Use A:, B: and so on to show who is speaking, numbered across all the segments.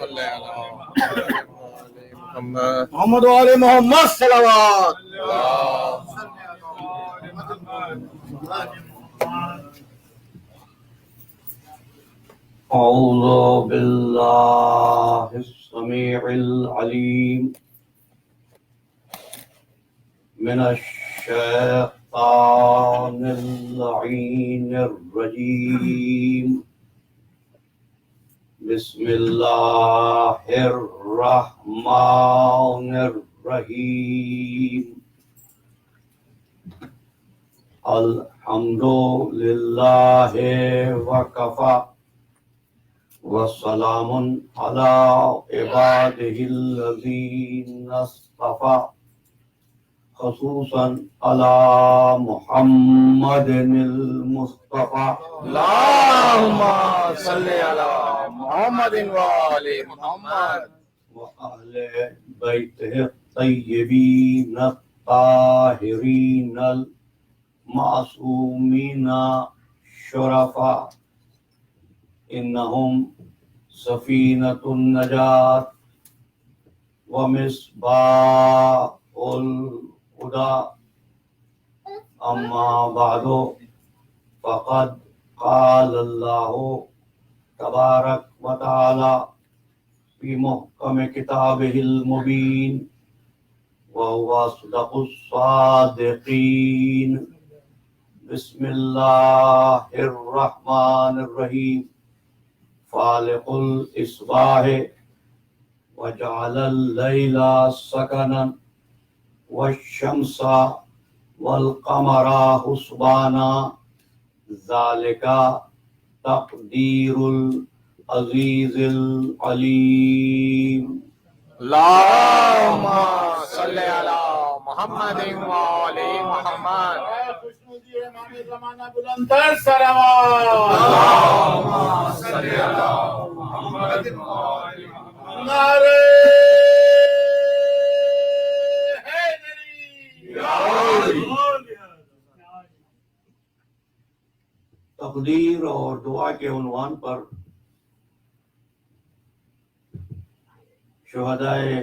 A: صلی علی محمد
B: محمد وآل محمد صلوات.
C: اعوذ باللہ السمیع العلیم من الشیطان اللعین الرجیم. بسم اللہ الرحمن الرحیم. الحمد للہ وکفی وسلام علی عبادہ الذین اصطفی خصوصا علی محمد المصطفی.
A: اللہم صلی علی محمد وآل محمد
C: وأهل بيته الطيبين الطاهرين المعصومين الشرفاء إنهم سفينة النجاة ومصباح الهدى. أما بعد فقد قال الله تبارك وتعالى في محكم كتابه المبين وهو أصدق الصادقين. بسم الله الرحمن الرحيم. فالق الإصباح وجعل الليل سكنا والشمس والقمر حسبانا ذلك تقدير العزيز العليم.
A: اللہم صلی علی محمد وآل محمد.
B: خوشنودی امام زمانہ بلندتر صلوات.
A: اللہم صلی علی محمد وآل محمد.
B: نعرہ حیدری.
C: تقدیر اور دعا کے عنوان پر شہدائے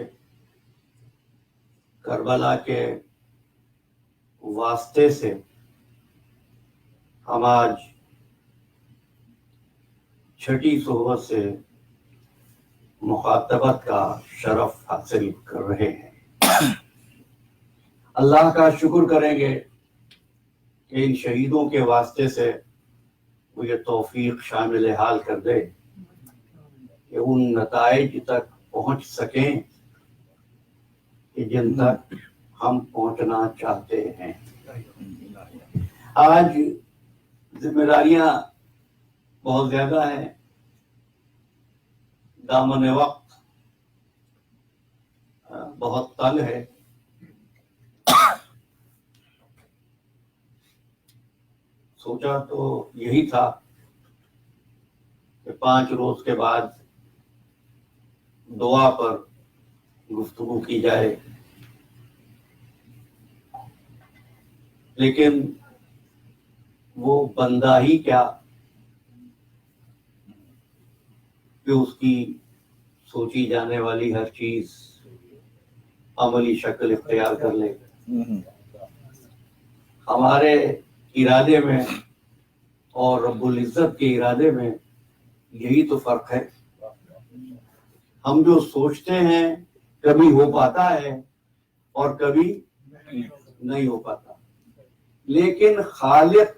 C: کربلا کے واسطے سے ہم آج چھٹی صحبت سے مخاطبت کا شرف حاصل کر رہے ہیں. اللہ کا شکر کریں گے کہ ان شہیدوں کے واسطے سے وہ یہ توفیق شامل حال کر دے کہ ان نتائج تک پہنچ سکیں کہ جن تک ہم پہنچنا چاہتے ہیں. آج ذمہ داریاں بہت زیادہ ہیں. دامن وقت بہت تنگ ہے. سوچا تو یہی تھا کہ 5 روز کے بعد دعا پر گفتگو کی جائے، لیکن وہ بندہ ہی کیا کہ اس کی سوچی جانے والی ہر چیز عملی شکل اختیار کر لے. ہمارے ارادے میں اور رب العزت کے ارادے میں یہی تو فرق ہے. ہم جو سوچتے ہیں کبھی ہو پاتا ہے اور کبھی نہیں ہو پاتا، لیکن خالق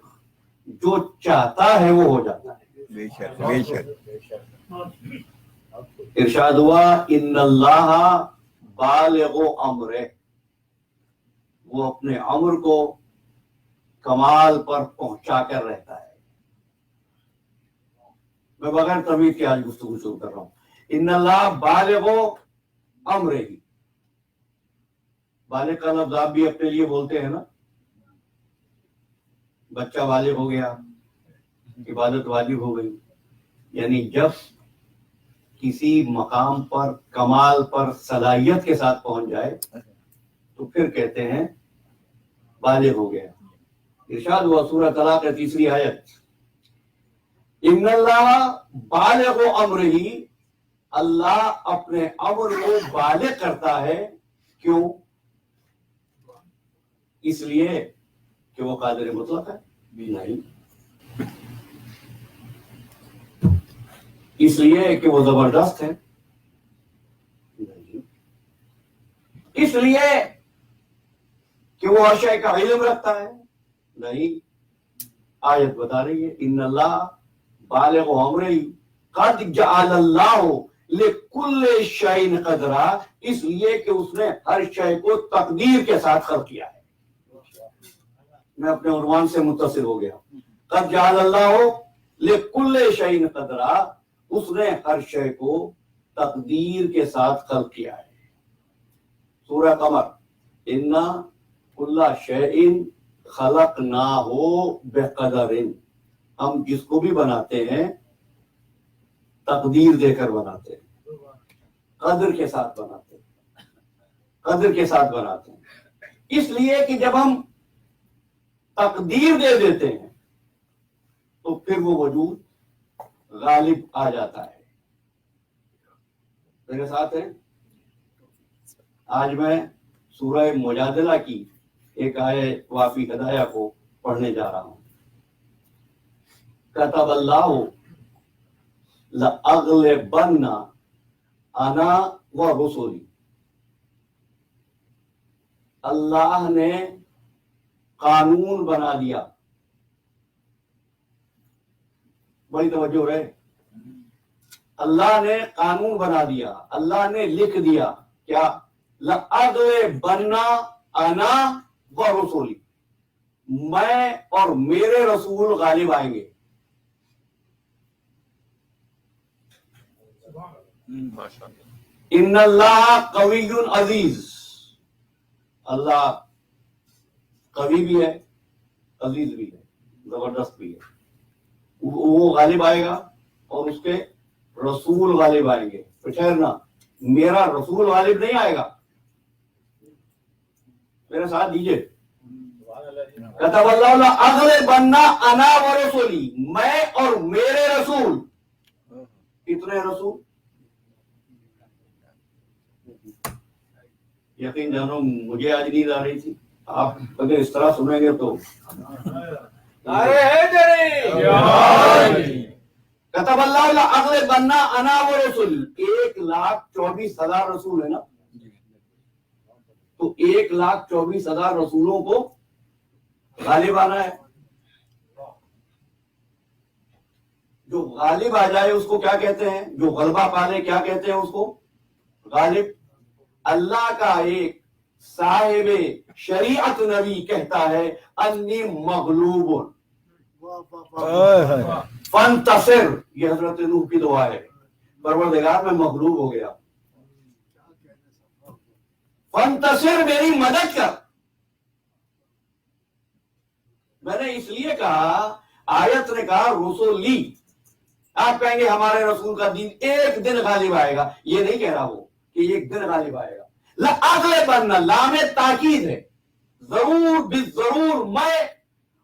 C: جو چاہتا ہے وہ ہو جاتا ہے. ارشاد ہوا ان اللہ بالغ امرہ، وہ اپنے امر کو کمال پر پہنچا کر رہتا ہے. میں بغیر تمیز کے آج گفتگو شروع کر رہا ہوں. ان اللہ بالغ امرہ، بالغ کا لفظ آپ بھی اپنے لیے بولتے ہیں نا. بچہ بالغ ہو گیا، عبادت واجب ہو گئی. یعنی جب کسی مقام پر کمال پر صلاحیت کے ساتھ پہنچ جائے تو پھر کہتے ہیں بالغ ہو گیا. ارشاد ہوا سورہ طلاق 3 آیت، ان اللہ بالغ امرہ اللہ اپنے امر کو بالغ کرتا ہے. کیوں؟ اس لیے کہ وہ قادر مطلق ہے؟ نہیں. اس لیے کہ وہ زبردست ہے؟ نہیں. اس لیے کہ وہ ہر شے کا علم رکھتا ہے؟ نہیں. آیت بتا رہی ہے ان اللہ بالغ امرہ قد جعل اللہ لکل شیء قدرا، اس لیے کہ اس نے ہر شے کو تقدیر کے ساتھ خلق کیا ہے. میں اپنے عنوان سے متصل ہو گیا. قد جعل اللہ لکل شیء قدرا، اس نے ہر شے کو تقدیر کے ساتھ خلق کیا ہے. سورہ قمر انا کل شیء خلقناہ بقدر، ہم جس کو بھی بناتے ہیں تقدیر دے کر بناتے ہیں، قدر کے ساتھ بناتے ہیں، قدر کے ساتھ بناتے ہیں. اس لیے کہ جب ہم تقدیر دے دیتے ہیں تو پھر وہ وجود غالب آ جاتا ہے. میرے ساتھ ہیں؟ آج میں سورہ مجادلہ کی ایک آیت وافی ہدایہ کو پڑھنے جا رہا ہوں. کتب اللہ لأغلبن انا ورسلی، اللہ نے قانون بنا دیا. بڑی توجہ رہے، اللہ نے قانون بنا دیا، اللہ نے لکھ دیا کیا؟ لأغلبن انا ورسلی، میں اور میرے رسول غالب آئیں گے. ان اللہ قوی عزیز، اللہ قوی بھی ہے، عزیز بھی ہے، زبردست بھی ہے. وہ غالب آئے گا اور اس کے رسول غالب آئیں گے. ٹھہرنا، میرا رسول غالب نہیں آئے گا. میرے ساتھ دیجئے، کتب اللہ لأغلبن انا ورسلی، میں اور میرے رسول. کتنے رسول؟ یقین جانو مجھے آج نیند آ رہی تھی، آپ اگر اس طرح سنیں گے تو. کتب اللہ لأغلبن انا ورسلی، 1,24,000 رسول ہے نا، تو 1,24,000 رسولوں کو غالب آنا ہے. جو غالب آ جائے اس کو کیا کہتے ہیں؟ جو غلبہ پالے کیا کہتے ہیں اس کو؟ غالب. اللہ کا ایک صاحب شریعت نبی کہتا ہے انی مغلوب فانتصر، یہ حضرت نوح کی دعا ہے. پروردگار میں مغلوب ہو گیا، فانتصر، میری مدد کر. میں نے اس لیے کہا، آیت نے کہا رسولی. آپ کہیں گے ہمارے رسول کا دین ایک دن غالب آئے گا، یہ نہیں کہہ رہا وہ کہ ایک دن غالب آئے گا. لأغلبن، لام تاکید ہے، ضرور بالضرور میں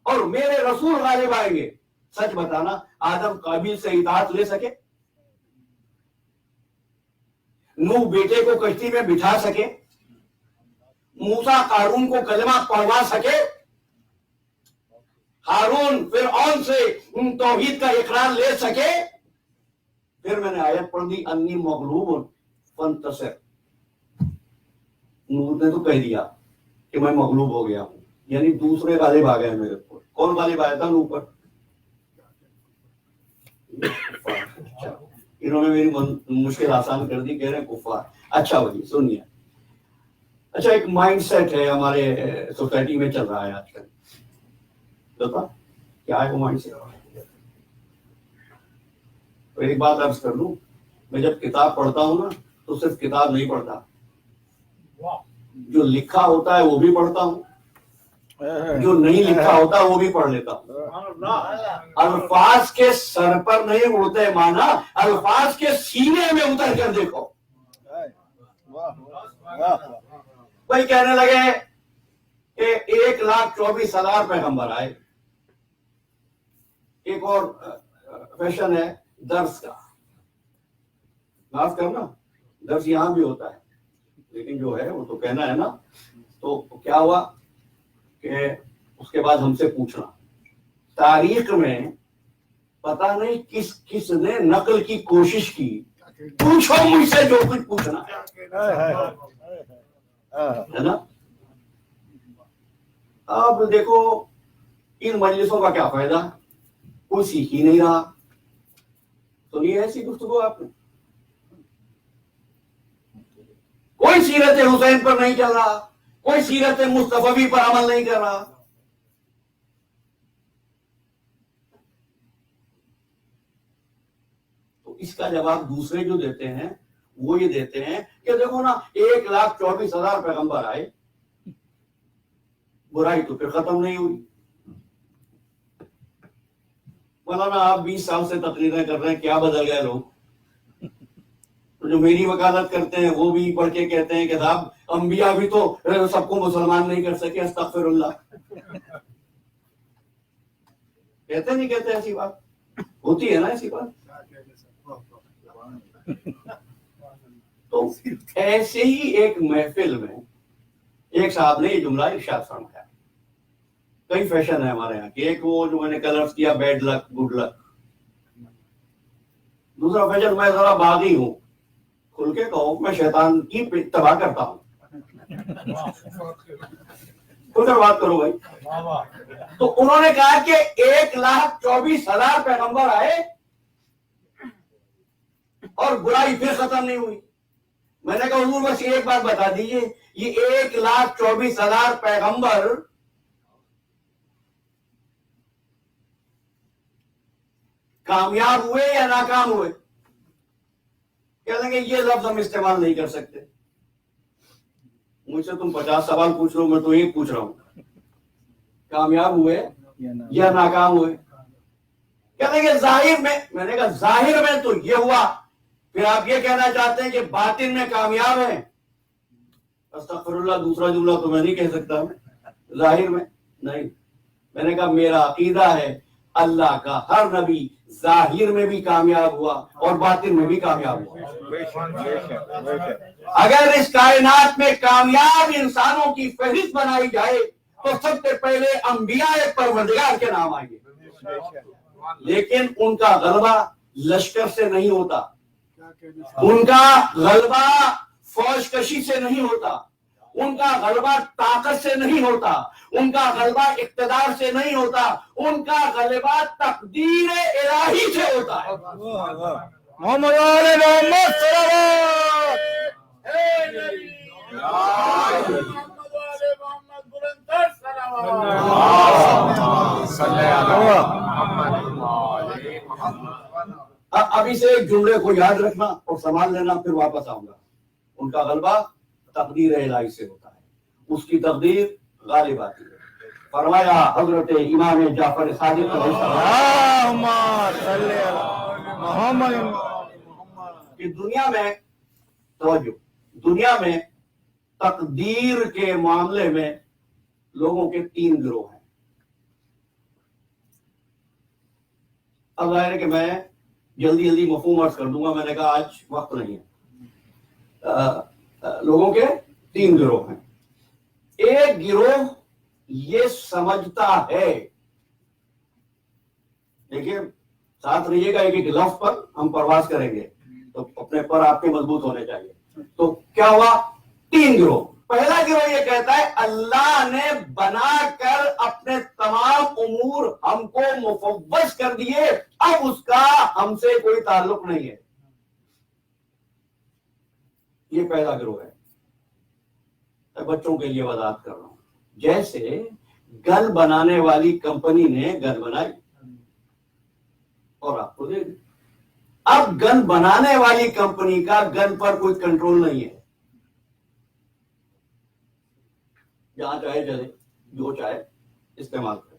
C: اور میرے رسول غالب آئیں گے. سچ بتانا، آدم قابیل سے اطاعت لے سکے؟ نوح بیٹے کو کشتی میں بٹھا سکے؟ موسیٰ قارون کو کلمہ پڑھوا سکے؟ ہارون فرعون سے توحید کا اقرار لے سکے؟ پھر میں نے آیت پڑھ دی انی مغلوب فانتصر. نوح نے تو کہہ دیا کہ میں مغلوب ہو گیا ہوں، یعنی دوسرے غالب آ گئے میرے پر. کون غالب آیا تھا نوح پر؟ انہوں نے میری مشکل آسان کر دی، کہہ رہے ہیں کفار. اچھا بھائی سنیے، اچھا ایک مائنڈ سیٹ ہے ہمارے سوسائٹی میں چل رہا ہے آج کل. بتا کیا ہے وہ مائنڈ سیٹ؟ تو ایک بات عرض کر لوں، میں جب کتاب پڑھتا ہوں نا تو صرف کتاب نہیں پڑھتا، جو لکھا ہوتا ہے وہ بھی پڑھتا ہوں، جو نہیں لکھا ہوتا وہ بھی پڑھ لیتا ہوں. الفاظ کے سر پر نہیں اڑتے مانا، الفاظ کے سینے میں اتر کر دیکھو. بھائی کہنے لگے کہ 1,24,000 پیغمبر آئے. ایک اور فیشن ہے درس کا. معاف کرنا، درس یہاں بھی ہوتا ہے، لیکن جو ہے وہ تو کہنا ہے نا. تو کیا ہوا کہ اس کے بعد ہم سے پوچھنا، تاریخ میں پتا نہیں کس کس نے نقل کی کوشش کی، پوچھو مجھ سے جو کچھ پوچھنا ہے نا. اب دیکھو ان مجلسوں کا کیا فائدہ، کوئی سیکھ ہی نہیں رہا. سنیے ایسی گفتگو آپ نے، کوئی سیرت حسین پر نہیں چل رہا، کوئی سیرت مصطفی پر عمل نہیں کر رہا. تو اس کا جواب دوسرے جو دیتے ہیں وہ یہ دیتے ہیں کہ دیکھو نا 1,24,000 پیغمبر آئے، برائی تو پھر ختم نہیں ہوئی. مولانا آپ 20 سال سے تقریریں کر رہے ہیں، کیا بدل گئے لوگ؟ تو جو میری وکالت کرتے ہیں وہ بھی پڑھ کے کہتے ہیں کہ صاحب انبیاء بھی تو سب کو مسلمان نہیں کر سکے، استغفر اللہ. کہتے نہیں کہتے؟ ایسی بات ہوتی ہے نا، ایسی بات. تو ایسے ہی ایک محفل میں ایک صاحب نے یہ جملہ ارشاد فرمایا. کئی فیشن ہے ہمارے یہاں کی، ایک وہ جو میں نے کلرز کیا بیڈ لک گڈ لک، دوسرا فیشن میں ذرا باغی ہوں، کھل کے کہو میں شیطان کی تباہ کرتا ہوں. کھل کر بات کرو بھائی. تو انہوں نے کہا کہ 1,24,000 پیغمبر آئے اور برائی پھر ختم نہیں ہوئی. میں نے کہا حضور بس ایک بات بتا دیجئے، یہ 1,24,000 پیغمبر کامیاب ہوئے یا ناکام ہوئے؟ کہہ دیں گے یہ لفظ ہم استعمال نہیں کر سکتے. مجھ سے تم 50 سوال پوچھ رہے ہو، میں تو ایک پوچھ رہا ہوں، کامیاب ہوئے یا ناکام ہوئے؟ کہہ دیں گے ظاہر میں نے کہا ظاہر میں تو یہ ہوا، پھر آپ یہ کہنا چاہتے ہیں کہ باطن میں کامیاب ہیں؟ استغفر اللہ، دوسرا جملہ تو میں نہیں کہہ سکتا. ظاہر میں نہیں. میں نے کہا میرا عقیدہ ہے اللہ کا ہر نبی ظاہر میں بھی کامیاب ہوا اور باطن میں بھی کامیاب ہوا. اگر اس کائنات میں کامیاب انسانوں کی فہرست بنائی جائے تو سب سے پہلے انبیاء پروردگار کے نام آئیں گے. لیکن ان کا غلبہ لشکر سے نہیں ہوتا، ان کا غلبہ فوج کشی سے نہیں ہوتا، ان کا غلبہ طاقت سے نہیں ہوتا، ان کا غلبہ اقتدار سے نہیں ہوتا، ان کا غلبہ تقدیر الہی سے ہوتا ہے.
B: محمد علی محمد صلوات. محمد علی محمد بلندر
C: ابھی سے ایک جملے کو یاد رکھنا اور سنبھال لینا، پھر واپس آؤں گا. ان کا غلبہ تقدیر الہی سے ہوتا ہے، اس کی تقدیر غالب آتی ہے. فرمایا حضرت امام جعفر صادق علیہ السلام کہ دنیا میں توجہ، دنیا میں تقدیر کے معاملے میں لوگوں کے 3 گروہ ہیں. اب ظاہر ہے کہ میں جلدی مفہوم عرض کر دوں گا، میں نے کہا آج وقت نہیں ہے. لوگوں کے 3 گروہ ہیں. ایک گروہ یہ سمجھتا ہے، دیکھیے ساتھ رہیے گا، ایک لفظ پر ہم پرواز کریں گے تو اپنے پر آپ کے مضبوط ہونے چاہیے. تو کیا ہوا؟ 3 گروہ. پہلا گروہ یہ کہتا ہے اللہ نے بنا کر اپنے تمام امور ہم کو مفوض کر دیے، اب اس کا ہم سے کوئی تعلق نہیں ہے. یہ پہلا گروہ ہے. میں بچوں کے لیے وضاحت کر رہا ہوں. جیسے گن بنانے والی کمپنی نے گن بنائی اور آپ کو دے دی. اب گن بنانے والی کمپنی کا گن پر کوئی کنٹرول نہیں ہے، جہاں چاہے چلے، جو چاہے استعمال کرے.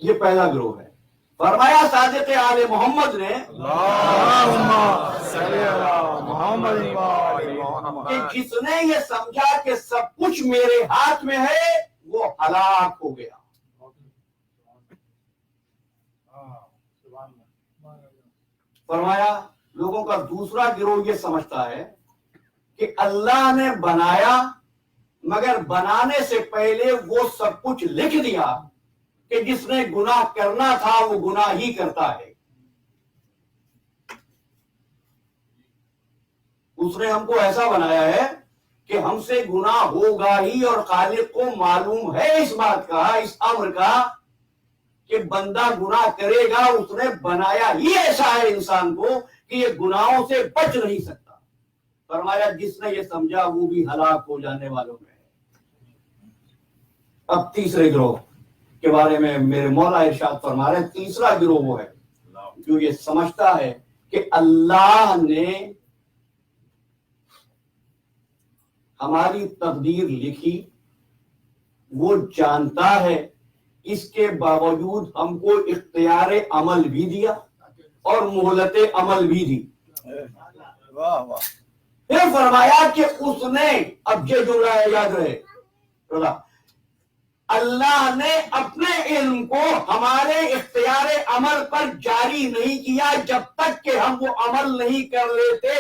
C: یہ پہلا گروہ ہے. فرمایا صادق آل محمد نے کہ جس نے یہ سمجھا کہ سب کچھ میرے ہاتھ میں ہے وہ ہلاک ہو گیا. فرمایا لوگوں کا دوسرا گروہ یہ سمجھتا ہے کہ اللہ نے بنایا مگر بنانے سے پہلے وہ سب کچھ لکھ دیا کہ جس نے گناہ کرنا تھا وہ گناہ ہی کرتا ہے. اس نے ہم کو ایسا بنایا ہے کہ ہم سے گناہ ہوگا ہی، اور خالق کو معلوم ہے اس بات کا، اس امر کا کہ بندہ گناہ کرے گا. اس نے بنایا ہی ایسا ہے انسان کو کہ یہ گناہوں سے بچ نہیں سکتا. فرمایا جس نے یہ سمجھا وہ بھی ہلاک ہو جانے والوں میں ہے. اب تیسرے گروہ کے بارے میں میرے مولا ارشاد فرما رہے ہیں، تیسرا گروہ وہ ہے جو یہ سمجھتا ہے کہ اللہ نے ہماری تقدیر لکھی، وہ جانتا ہے، اس کے باوجود ہم کو اختیار عمل بھی دیا اور مہلت عمل بھی دی.
B: واہ واہ.
C: پھر فرمایا کہ اس نے، اب یہ جملہ ہے یاد رہے، اللہ نے اپنے علم کو ہمارے اختیار عمل پر جاری نہیں کیا جب تک کہ ہم وہ عمل نہیں کر لیتے.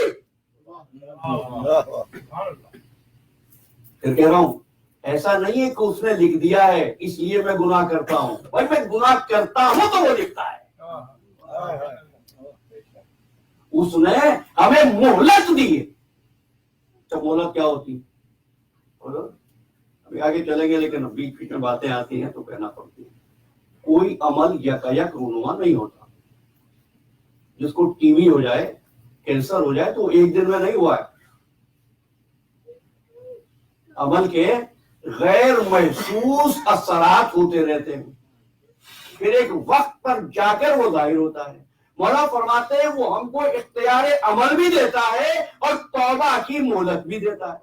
C: پھر کہہ رہا ہوں ایسا نہیں ہے کہ اس نے لکھ دیا ہے اس لیے میں گناہ کرتا ہوں. بھائی میں گناہ کرتا ہوں تو وہ لکھتا ہے. اس نے ہمیں مہلت دی ہے. تو مہلت کیا ہوتی ہے؟ ابھی آگے چلیں گے لیکن بیچ بیچ میں باتیں آتی ہیں تو کہنا پڑتی ہے. کوئی عمل یکایک رونما نہیں ہوتا. جس کو ٹی وی ہو جائے، کینسر ہو جائے تو ایک دن میں نہیں ہوا ہے. عمل کے غیر محسوس اثرات ہوتے رہتے ہیں، پھر ایک وقت پر جا کر وہ ظاہر ہوتا ہے. مولا فرماتے ہیں وہ ہم کو اختیار عمل بھی دیتا ہے اور توبہ کی مہلت بھی دیتا ہے.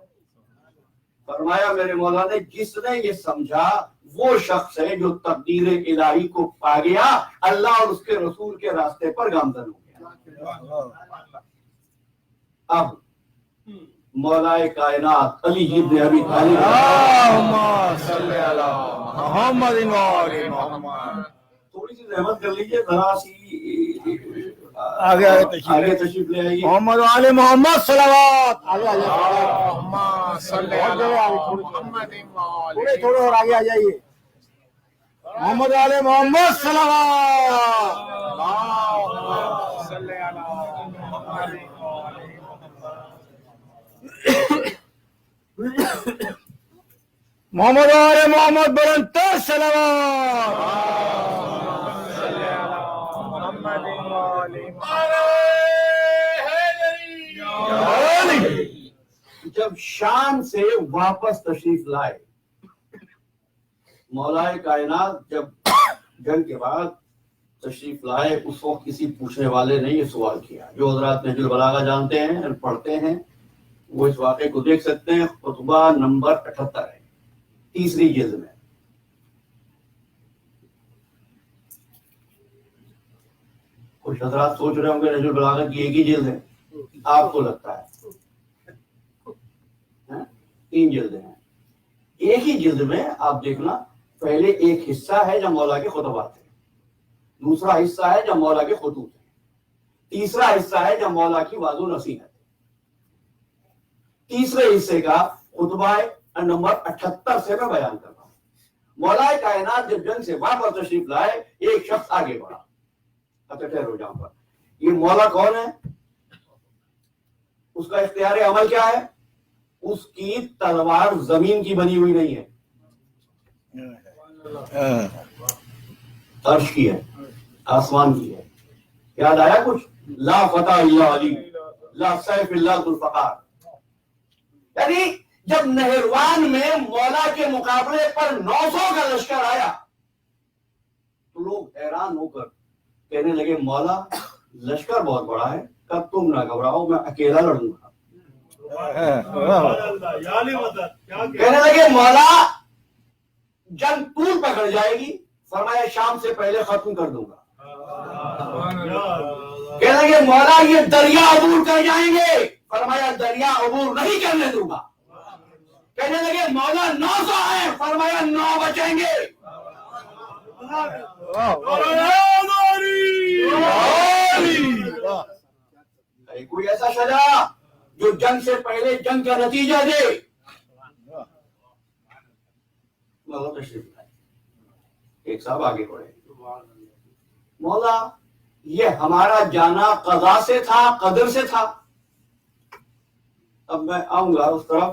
C: فرمایا میرے مولا نے جس نے یہ سمجھا وہ شخص ہے جو تقدیر الہی کو پا گیا، اللہ اور اس کے رسول کے راستے پر گامزن ہو گیا. اب مولا کائنات علی ابن ابی طالب
B: اللہم صلی علی محمد و آل محمد.
C: تھوڑی سی رحمت کر لیجیے، ذرا سی
B: آگے
C: آگے تشریف لے آئیے.
B: محمد و آل محمد صلوات. آگے آ جائیے،
A: اللهم صل على محمد وآل
B: تھوڑے اور آگے آ جائیے. محمد و آل محمد صلوات.
A: اللهم صل على محمد وآل
B: محمد و آل محمد بلندتر صلوات.
A: صل على محمد وآل
C: جب شام سے واپس تشریف لائے مولا کائنات، جب جنگ کے بعد تشریف لائے اس وقت کسی پوچھنے والے نے یہ سوال کیا. جو حضرات نہج البلاغہ جانتے ہیں، پڑھتے ہیں، وہ اس واقعے کو دیکھ سکتے ہیں. خطبہ نمبر 78 ہے، تیسری جلد میں. کچھ حضرات سوچ رہے ہوں گے نہج البلاغہ کی ایک ہی جلد ہے، آپ کو لگتا ہے 3 جلدیں ہیں. ایک ہی جلد میں آپ دیکھنا، پہلے ایک حصہ ہے جب مولا کے خطبات ہیں، دوسرا حصہ ہے جب مولا کے خطوط ہیں، تیسرا حصہ ہے جب مولا کی واضح نصیحت. تیسرے حصے کا خطبہ نمبر 78 سے میں بیان کر رہا ہوں. مولا کائنات جب جنگ سے واپس تشریف لائے، ایک شخص آگے بڑھا. اچھا ٹھہرو جہاں پر. یہ مولا کون ہے؟ اس کا اختیار عمل کیا ہے؟ اس کی تلوار زمین کی بنی ہوئی نہیں ہے، عرش کی ہے، آسمان کی ہے. یاد آیا کچھ؟ لا فتح الا علی، لا سیف الا ذو الفقار. یعنی جب نہروان میں مولا کے مقابلے پر 900 کا لشکر آیا تو لوگ حیران ہو کر کہنے لگے مولا لشکر بہت بڑا ہے، کب تم نہ گھبراؤ، میں اکیلا لڑوں گا. کہنے لگے مولا جنگ طول پکڑ جائے گی. فرمایا شام سے پہلے ختم کر دوں گا. کہنے لگے مولا یہ دریا عبور کر جائیں گے. فرمایا دریا عبور نہیں کرنے دوں گا. کہنے لگے مولا 900 ہیں. فرمایا 9 بچیں گے. کوئی ایسا شجاع جو جنگ سے پہلے جنگ کا نتیجہ دے. مولا تشریف لائے. ایک صاحب آگے بڑھے. مولا یہ ہمارا جانا قضا سے تھا قدر سے تھا؟ اب میں آؤں گا اس طرف.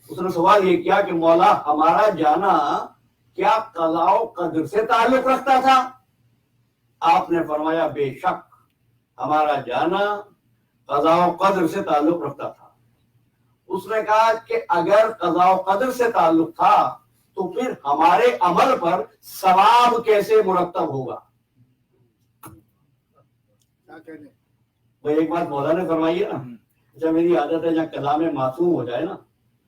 C: اس نے سوال یہ کیا کہ مولا ہمارا جانا کیا قضا و قدر سے تعلق رکھتا تھا؟ آپ نے فرمایا بے شک ہمارا جانا قضا و قدر سے تعلق رکھتا تھا. اس نے کہا کہ اگر قضا و قدر سے تعلق تھا تو پھر ہمارے عمل پر ثواب کیسے مرتب ہوگا؟ ایک بات مولا نے فرمائی ہے نا. جب میری عادت ہے جہاں کلام معصوم ہو جائے نا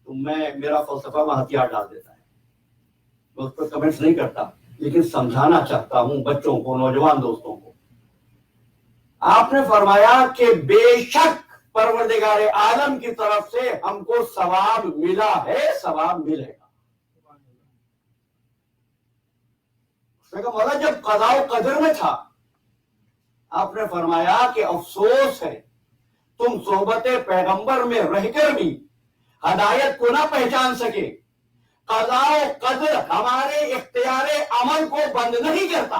C: تو میرا فلسفہ میں ہتھیار ڈال دیتا ہے. میں اس پر کمنٹس نہیں کرتا لیکن سمجھانا چاہتا ہوں بچوں کو, نوجوان دوستوں کو. آپ نے فرمایا کہ بے شک پروردگار عالم کی طرف سے ہم کو ثواب ملا ہے, ثواب ملے گا. اس نے کہا مولا جب قضاء و قدر میں تھا آپ نے فرمایا کہ افسوس ہے تم صحبت پیغمبر میں رہ کر بھی ہدایت کو نہ پہچان سکے. قضاء و قدر ہمارے اختیار عمل کو بند نہیں کرتا.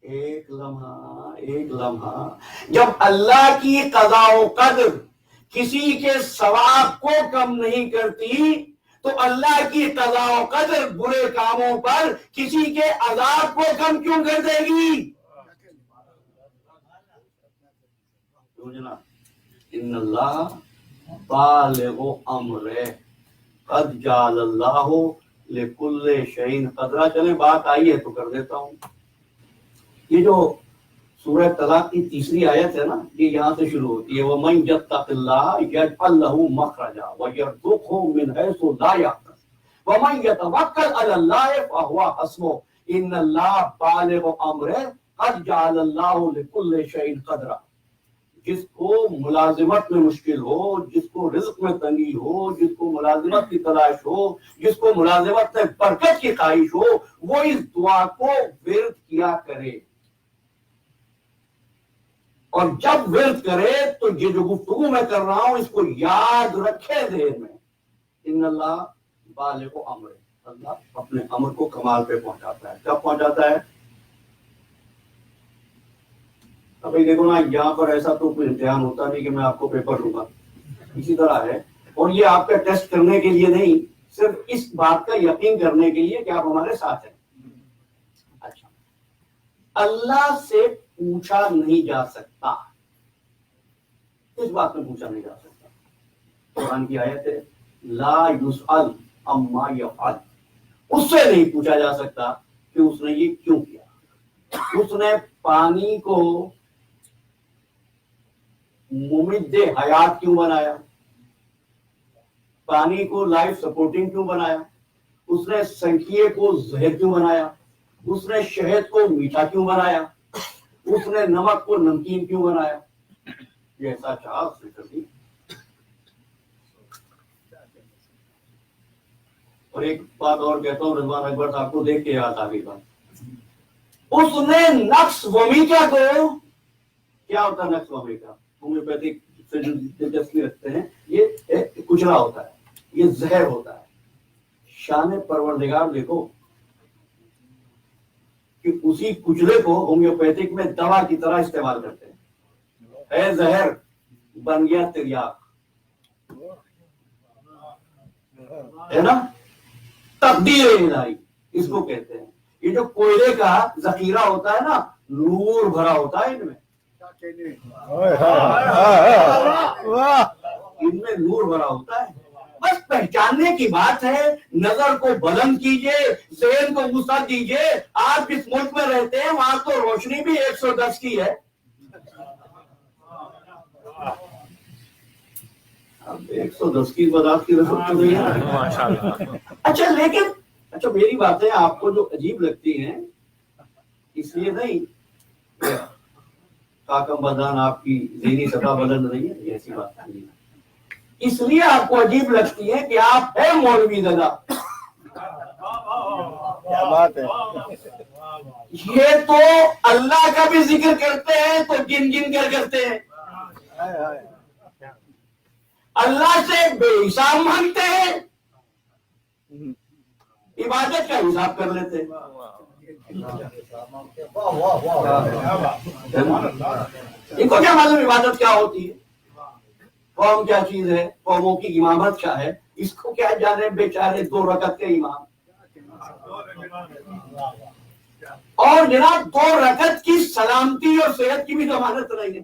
C: ایک لمحہ جب اللہ کی قضاء و قدر کسی کے ثواب کو کم نہیں کرتی تو اللہ کی قضاء و قدر برے کاموں پر کسی کے عذاب کو کم کیوں کر دے گی؟ ان اللہ بالغ امرہ قد جعل اللہ لکل شیء قدرہ. چلیں بات آئی ہے تو کر دیتا ہوں. یہ جو سورہ طلاق کی تیسری آیت ہے نا, یہ یہاں سے شروع ہوتی ہے. وَمَن يَتَّقِ اللَّهَ يَجْعَل لَّهُ مَخْرَجًا وَيَرْزُقْهُ مِنْ حَيْثُ لَا يَحْتَسِبُ وَمَن يَتَوَكَّلْ عَلَى اللَّهِ فَهُوَ حَسْبُهُ إِنَّ اللَّهَ بَالِغُ أَمْرِهِ قَدْ جَعَلَ اللَّهُ لِكُلِّ شَيْءٍ قَدْرًا. جس کو ملازمت میں مشکل ہو, جس کو رزق میں تنگی ہو, جس کو ملازمت کی تلاش ہو, جس کو ملازمت میں برکت کی خواہش ہو, وہ اس دعا کو ورد کیا کرے. اور جب ورد کرے تو یہ جو گفتگو میں کر رہا ہوں اس کو یاد رکھے ذہن میں. ان اللہ بالغ امر, اللہ اپنے امر کو کمال پہ پہنچاتا ہے. کب پہنچاتا ہے؟ ابھی دیکھو نا, یہاں پر ایسا تو کوئی امتحان ہوتا نہیں کہ میں آپ کو پیپر دوں گا, اسی طرح ہے. اور یہ آپ کا ٹیسٹ کرنے کے لیے نہیں, صرف اس بات کا یقین کرنے کے لیے کہ آپ ہمارے ساتھ ہیں. اچھا, اللہ سے پوچھا نہیں جا سکتا. اس بات میں پوچھا نہیں جا سکتا. قرآن کی آیت ہے لا یسأل عما یفعل. اس سے نہیں پوچھا جا سکتا کہ اس نے یہ کیوں کیا. اس نے پانی کو ممد حیات کیوں بنایا, پانی کو لائف سپورٹنگ کیوں بنایا, اس نے سنکھیے کو زہر کیوں بنایا, اس نے شہد کو میٹھا کیوں بنایا, اس نے نمک کو نمکین کیوں بنایا. جیسا چاہا اس نے کر دی. اور ایک بات اور کہتا ہوں, رضوان اکبر صاحب کو دیکھ کے یاد آ گئی بات. اس نے نقص ومیکا کو, کیا ہوتا ہے نقص ومیکا, ہومیوپیتھک سے جو دلچسپی رکھتے ہیں, یہ کچرا ہوتا ہے, یہ زہر ہوتا ہے. شان پروردگار دیکھو کہ اسی کچرے کو ہومیوپیتھک میں دوا کی طرح استعمال کرتے ہیں. اے زہر بن گیا تریاق, ہے نا, تقدیر الہی اس کو کہتے ہیں. یہ جو کوئلے کا ذخیرہ ہوتا ہے نا, نور بھرا ہوتا ہے ان میں نور بھرا ہوتا ہے. بس پہچاننے کی بات ہے. نظر کو بلند کیجئے, ذہن کو وسعت دیجئے. آپ جس ملک میں رہتے ہیں وہاں تو روشنی بھی 110 کی ہے. اب 110 کی وضاحت کی ضرورت تو نہیں ہے. اچھا لیکن اچھا میری باتیں آپ کو جو عجیب لگتی ہیں اس لیے نہیں کاکم بدان آپ کی ذہنی سطح بلند نہیں ہے, ایسی بات نہیں ہے. اس لیے آپ کو عجیب لگتی ہے کہ آپ ہے مولوی زدہ.
B: کیا بات ہے.
C: یہ تو اللہ کا بھی ذکر کرتے ہیں تو گن گن کر کرتے ہیں، اللہ سے بے حساب مانگتے ہیں، عبادت کا حساب کر لیتے ہیں۔ ان کو کیا معلوم عبادت کیا ہوتی ہے، قوم کیا چیز ہے، قوموں کی امامت کیا ہے، اس کو کیا جانے بیچارے 2 رکعت کے امام۔ اور جناب 2 رکعت کی سلامتی اور صحت کی بھی ضمانت نہیں ہے،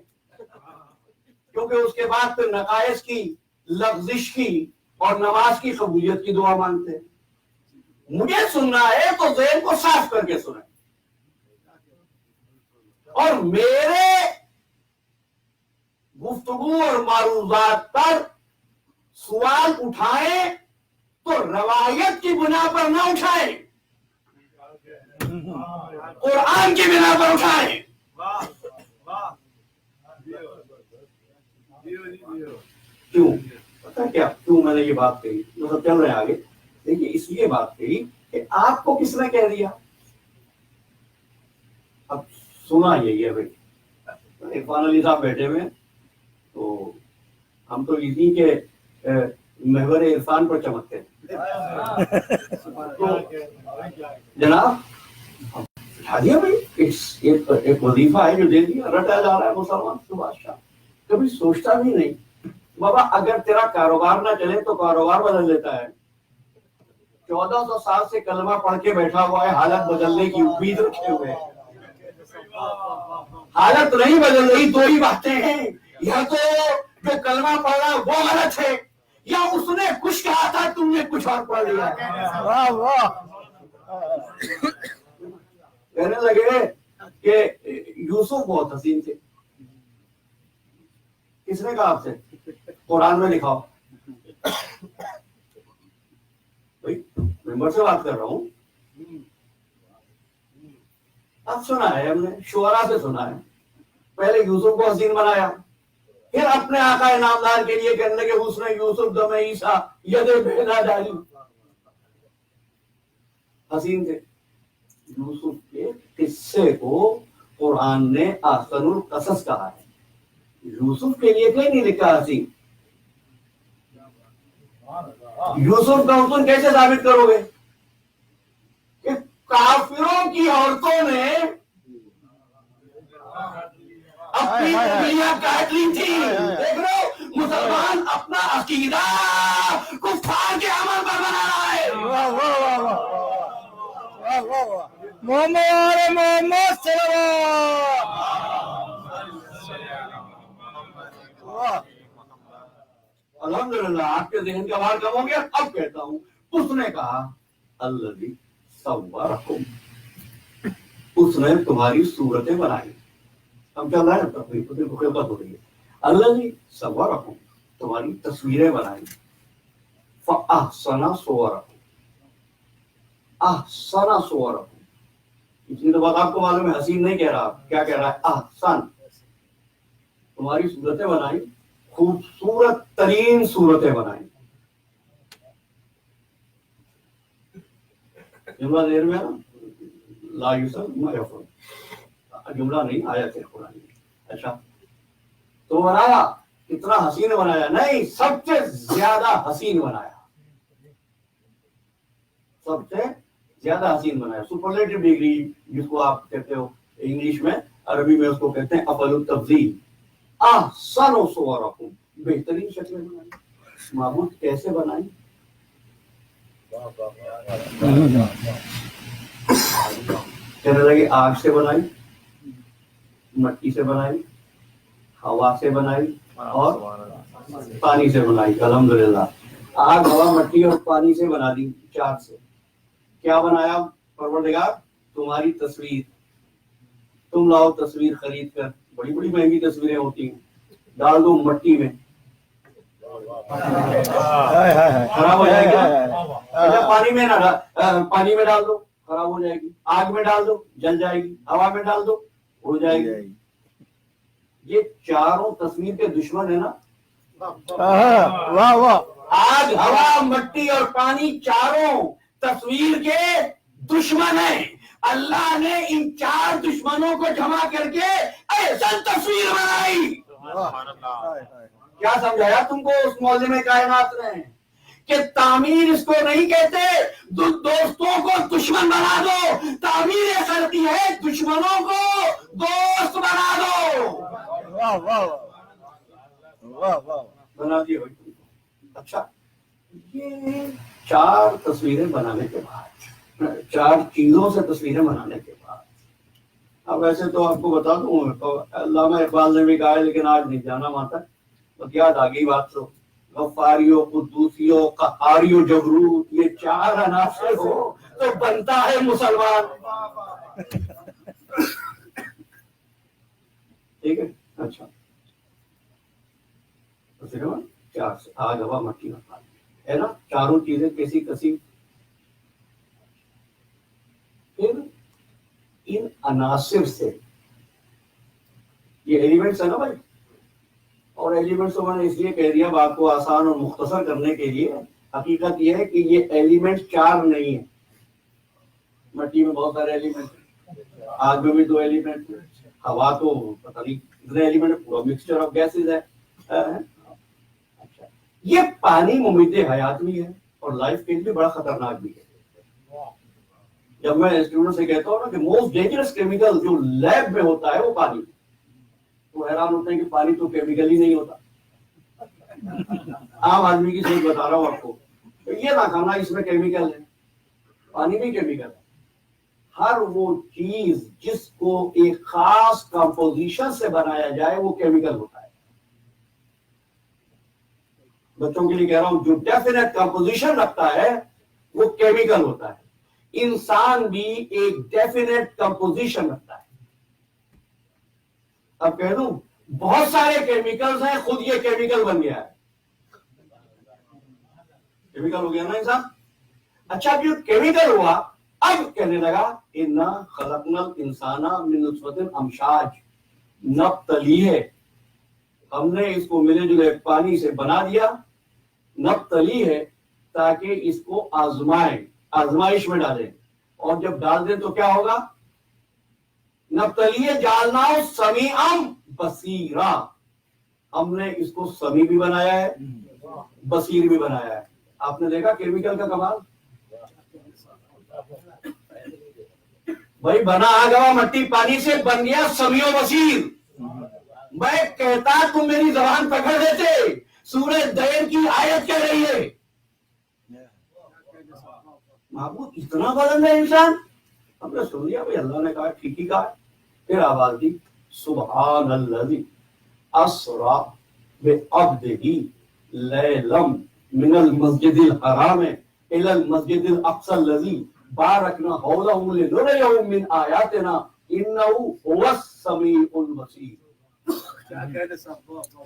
C: کیونکہ اس کے بعد پھر نقائص کی، لغزش کی اور نماز کی قبولیت کی دعا مانگتے ہیں۔ مجھے سننا ہے تو ذہن کو صاف کر کے سنیں، اور میرے گفتگو اور معروضات پر سوال اٹھائیں تو روایت کی بنا پر نہ اٹھائیں، قرآن کی بنا پر اٹھائیں۔ کیوں پتہ کیا کیوں میں نے یہ بات کہی، مطلب چل رہے ہیں آگے، دیکھیے اس لیے بات کہی کہ آپ کو کس نے کہہ دیا؟ اب سنا یہی ہے بھائی، عرفان علی صاحب بیٹھے ہوئے، تو ہم تو اسی کے محور عرفان پر چمکتے ہیں۔ تو جناب بٹھا دیا بھائی، ایک وظیفہ ہے جو دے دیا، رٹا جا رہا ہے مسلمان کے بادشاہ، کبھی سوچتا بھی نہیں بابا اگر تیرا کاروبار نہ چلے تو کاروبار بدل لیتا ہے۔ 1400 سال سے کلمہ پڑھ کے بیٹھا ہوا ہے، حالت بدلنے کی امید رکھے ہوئے ہیں، حالت نہیں بدل رہی۔ 2 ہی باتیں ہیں، یا تو جو کلمہ پڑھ رہا وہ غلط ہے، یا اس نے کچھ کہا تھا تم نے کچھ اور پڑھ لیا۔
B: واہ واہ،
C: کہنے لگے کہ یوسف بہت حسین تھے۔ کس نے کہا آپ سے؟ قرآن میں لکھاؤ۔ بھائی ممبر سے بات کر رہا ہوں، اب سنا ہے ہم نے، شعراء سے سنا ہے، پہلے یوسف کو حسین بنایا، پھر اپنے آقا نامدار کے لیے کہنے لگے حسن یوسف دم عیسیٰ ید بہنا ڈالی۔ حسین تھے۔ یوسف کے قصے کو قرآن نے احسن القصص کہا ہے، یوسف کے لیے کہیں نہیں لکھا حسین۔ یوسف کا حسن کیسے ثابت کرو گے کہ کافروں کی عورتوں نے اپنی انگلیاں کاٹ لی تھی؟ دیکھ لو مسلمان اپنا عقیدہ کفار کے عمل پر بنا رہا ہے۔
B: واہ واہ واہ واہ واہ واہ، محمد آل محمد صلی اللہ۔
C: الحمدللہ آپ کے ذہن کا بھار کم ہو گیا۔ اب کہتا ہوں، اس نے کہا الذی صورکم، اس نے تمہاری صورتیں بنائی۔ اب چل رہا ہے خلقت ہو رہی ہے۔ الذی صورکم، تمہاری تصویریں بنائی۔ فاحسن صورکم، احسن صورکم، اتنی تو بات آپ کو معلوم ہے، حسین نہیں کہہ رہا، کیا کہہ رہا ہے؟ احسن، تمہاری صورتیں بنائی، خوبصورت ترین صورتیں بنائی۔ جملہ دیر میں لا یوسف ما یفعل، جملہ نہیں آیت ہے قرآن میں۔ اچھا تو بنایا، کتنا حسین بنایا؟ نہیں، سب سے زیادہ حسین بنایا، سب سے زیادہ حسین بنایا۔ سپرلیٹو ڈگری جس کو آپ کہتے ہو انگلش میں، عربی میں اس کو کہتے ہیں افضل التفضیل۔ احسن صورکم، بہترین شکلیں بنائی۔ معبود کیسے بنائی؟ کہنے لگے آگ سے بنائی، مٹی سے بنائی، ہوا سے بنائی اور پانی سے بنائی۔ الحمدللہ آگ، ہوا، مٹی اور پانی سے بنا دی، 4 سے۔ کیا بنایا پروردگار؟ تمہاری تصویر۔ تم لاؤ تصویر خرید کر، بڑی بڑی مہنگی تصویریں ہوتی ہیں، ڈال دو مٹی میں، خراب ہو جائے گی۔ پانی میں نہ پانی میں ڈال دو، خراب ہو جائے گی۔ آگ میں ڈال دو، جل جائے گی۔ ہوا میں ڈال دو، اڑ جائے گی۔ یہ 4 تصویر کے دشمن ہے نا۔
B: واہ واہ،
C: آگ، ہوا، مٹی اور پانی 4 تصویر کے دشمن ہیں۔ اللہ نے ان 4 دشمنوں کو جمع کر کے ایسا تصویر بنائی. کیا سمجھایا تم کو اس معلم کائنات نے کہ تعمیر اس کو نہیں کہتے دوستوں کو دشمن بنا دو, تعمیر خلقی ہے دشمنوں کو دوست بنا دو.
B: واہ واہ واہ واہ.
C: بنا دیے بھائی تم کو. اچھا, یہ 4 تصویریں بنانے کے بعد, 4 چیزوں سے تصویریں بنانے کے بعد, اب ویسے تو آپ کو بتا دوں علامہ اقبال نے بھی کہا ہے لیکن آج نہیں جانا وہاں تک, بس یاد آ گئی بات. تو غفاریو, قدوسیو, قہاریو, جبروت, یہ 4 عناصر ہو تو بنتا ہے مسلمان. ٹھیک ہے. اچھا, 4 سے آگ ہوا مٹی ہے نا, 4 چیزیں کیسی کسی. پھر ان عناصر سے یہ ایلیمنٹس ہے نا بھائی, اور ایلیمنٹس کو میں نے اس لیے کہہ دیا بات کو آسان اور مختصر کرنے کے لیے. حقیقت یہ ہے کہ یہ ایلیمنٹ 4 نہیں ہے. مٹی میں بہت سارے ایلیمنٹ ہیں, آگ میں بھی 2 ایلیمنٹ ہیں, ہوا تو پتہ نہیں کتنے ایلیمنٹ, پورا مکسچر آف گیسز ہے. اچھا, یہ پانی ممید حیات بھی ہے اور لائف کے لیے بڑا خطرناک بھی ہے. جب میں اسٹوڈنٹ سے کہتا ہوں نا کہ موسٹ ڈینجرس کیمیکل جو لیب میں ہوتا ہے وہ پانی, تو حیران ہوتے ہیں کہ پانی تو کیمیکل ہی نہیں ہوتا. عام آدمی کی سوچ بتا رہا ہوں آپ کو, یہ نہ کہنا اس میں کیمیکل ہے, پانی بھی کیمیکل ہے. ہر وہ چیز جس کو ایک خاص کمپوزیشن سے بنایا جائے وہ کیمیکل ہوتا ہے. بچوں کے لیے کہہ رہا ہوں, جو ڈیفینیٹ کمپوزیشن رکھتا ہے وہ کیمیکل ہوتا ہے. انسان بھی ایک ڈیفینیٹ کمپوزیشن رکھتا ہے. اب کہہ دوں بہت سارے کیمیکلز ہیں, خود یہ کیمیکل بن گیا ہے. کیمیکل ہو گیا نا انسان. اچھا, جو کیمیکل ہوا اب کہنے لگا انا خلقنا الانسان من نطفۃ امشاج نبتلیہ, ہم نے اس کو ملے جلے پانی سے بنا دیا. نبتلی ہے تاکہ اس کو آزمائیں, آزمائش میں ڈالیں, اور جب ڈال دیں تو کیا ہوگا؟ نبتلیہ جالناہ سمیعا بصیرا, ہم نے اس کو سمیع بھی بنایا ہے, بصیر بھی بنایا ہے. آپ نے دیکھا کیمیکل کا کمال بھائی. بنا آگ ہوا مٹی پانی سے, بن گیا سمیع و بصیر. میں کہتا تم میری زبان پکڑ دیتے, سورہ دین کی آیت کہہ رہی ہے معبود اتنا بلند ہے انسان. ہم نے سن لیا بھائی اللہ نے کہا ٹھیک ہی کہا. پھر آواز دی سبحان الذی اسری بعبدہ لیلا من المسجد الحرام الی المسجد الاقصی الذی بارکنا حولہ لنریہ من آیاتنا انہ هو السمیع البصیر.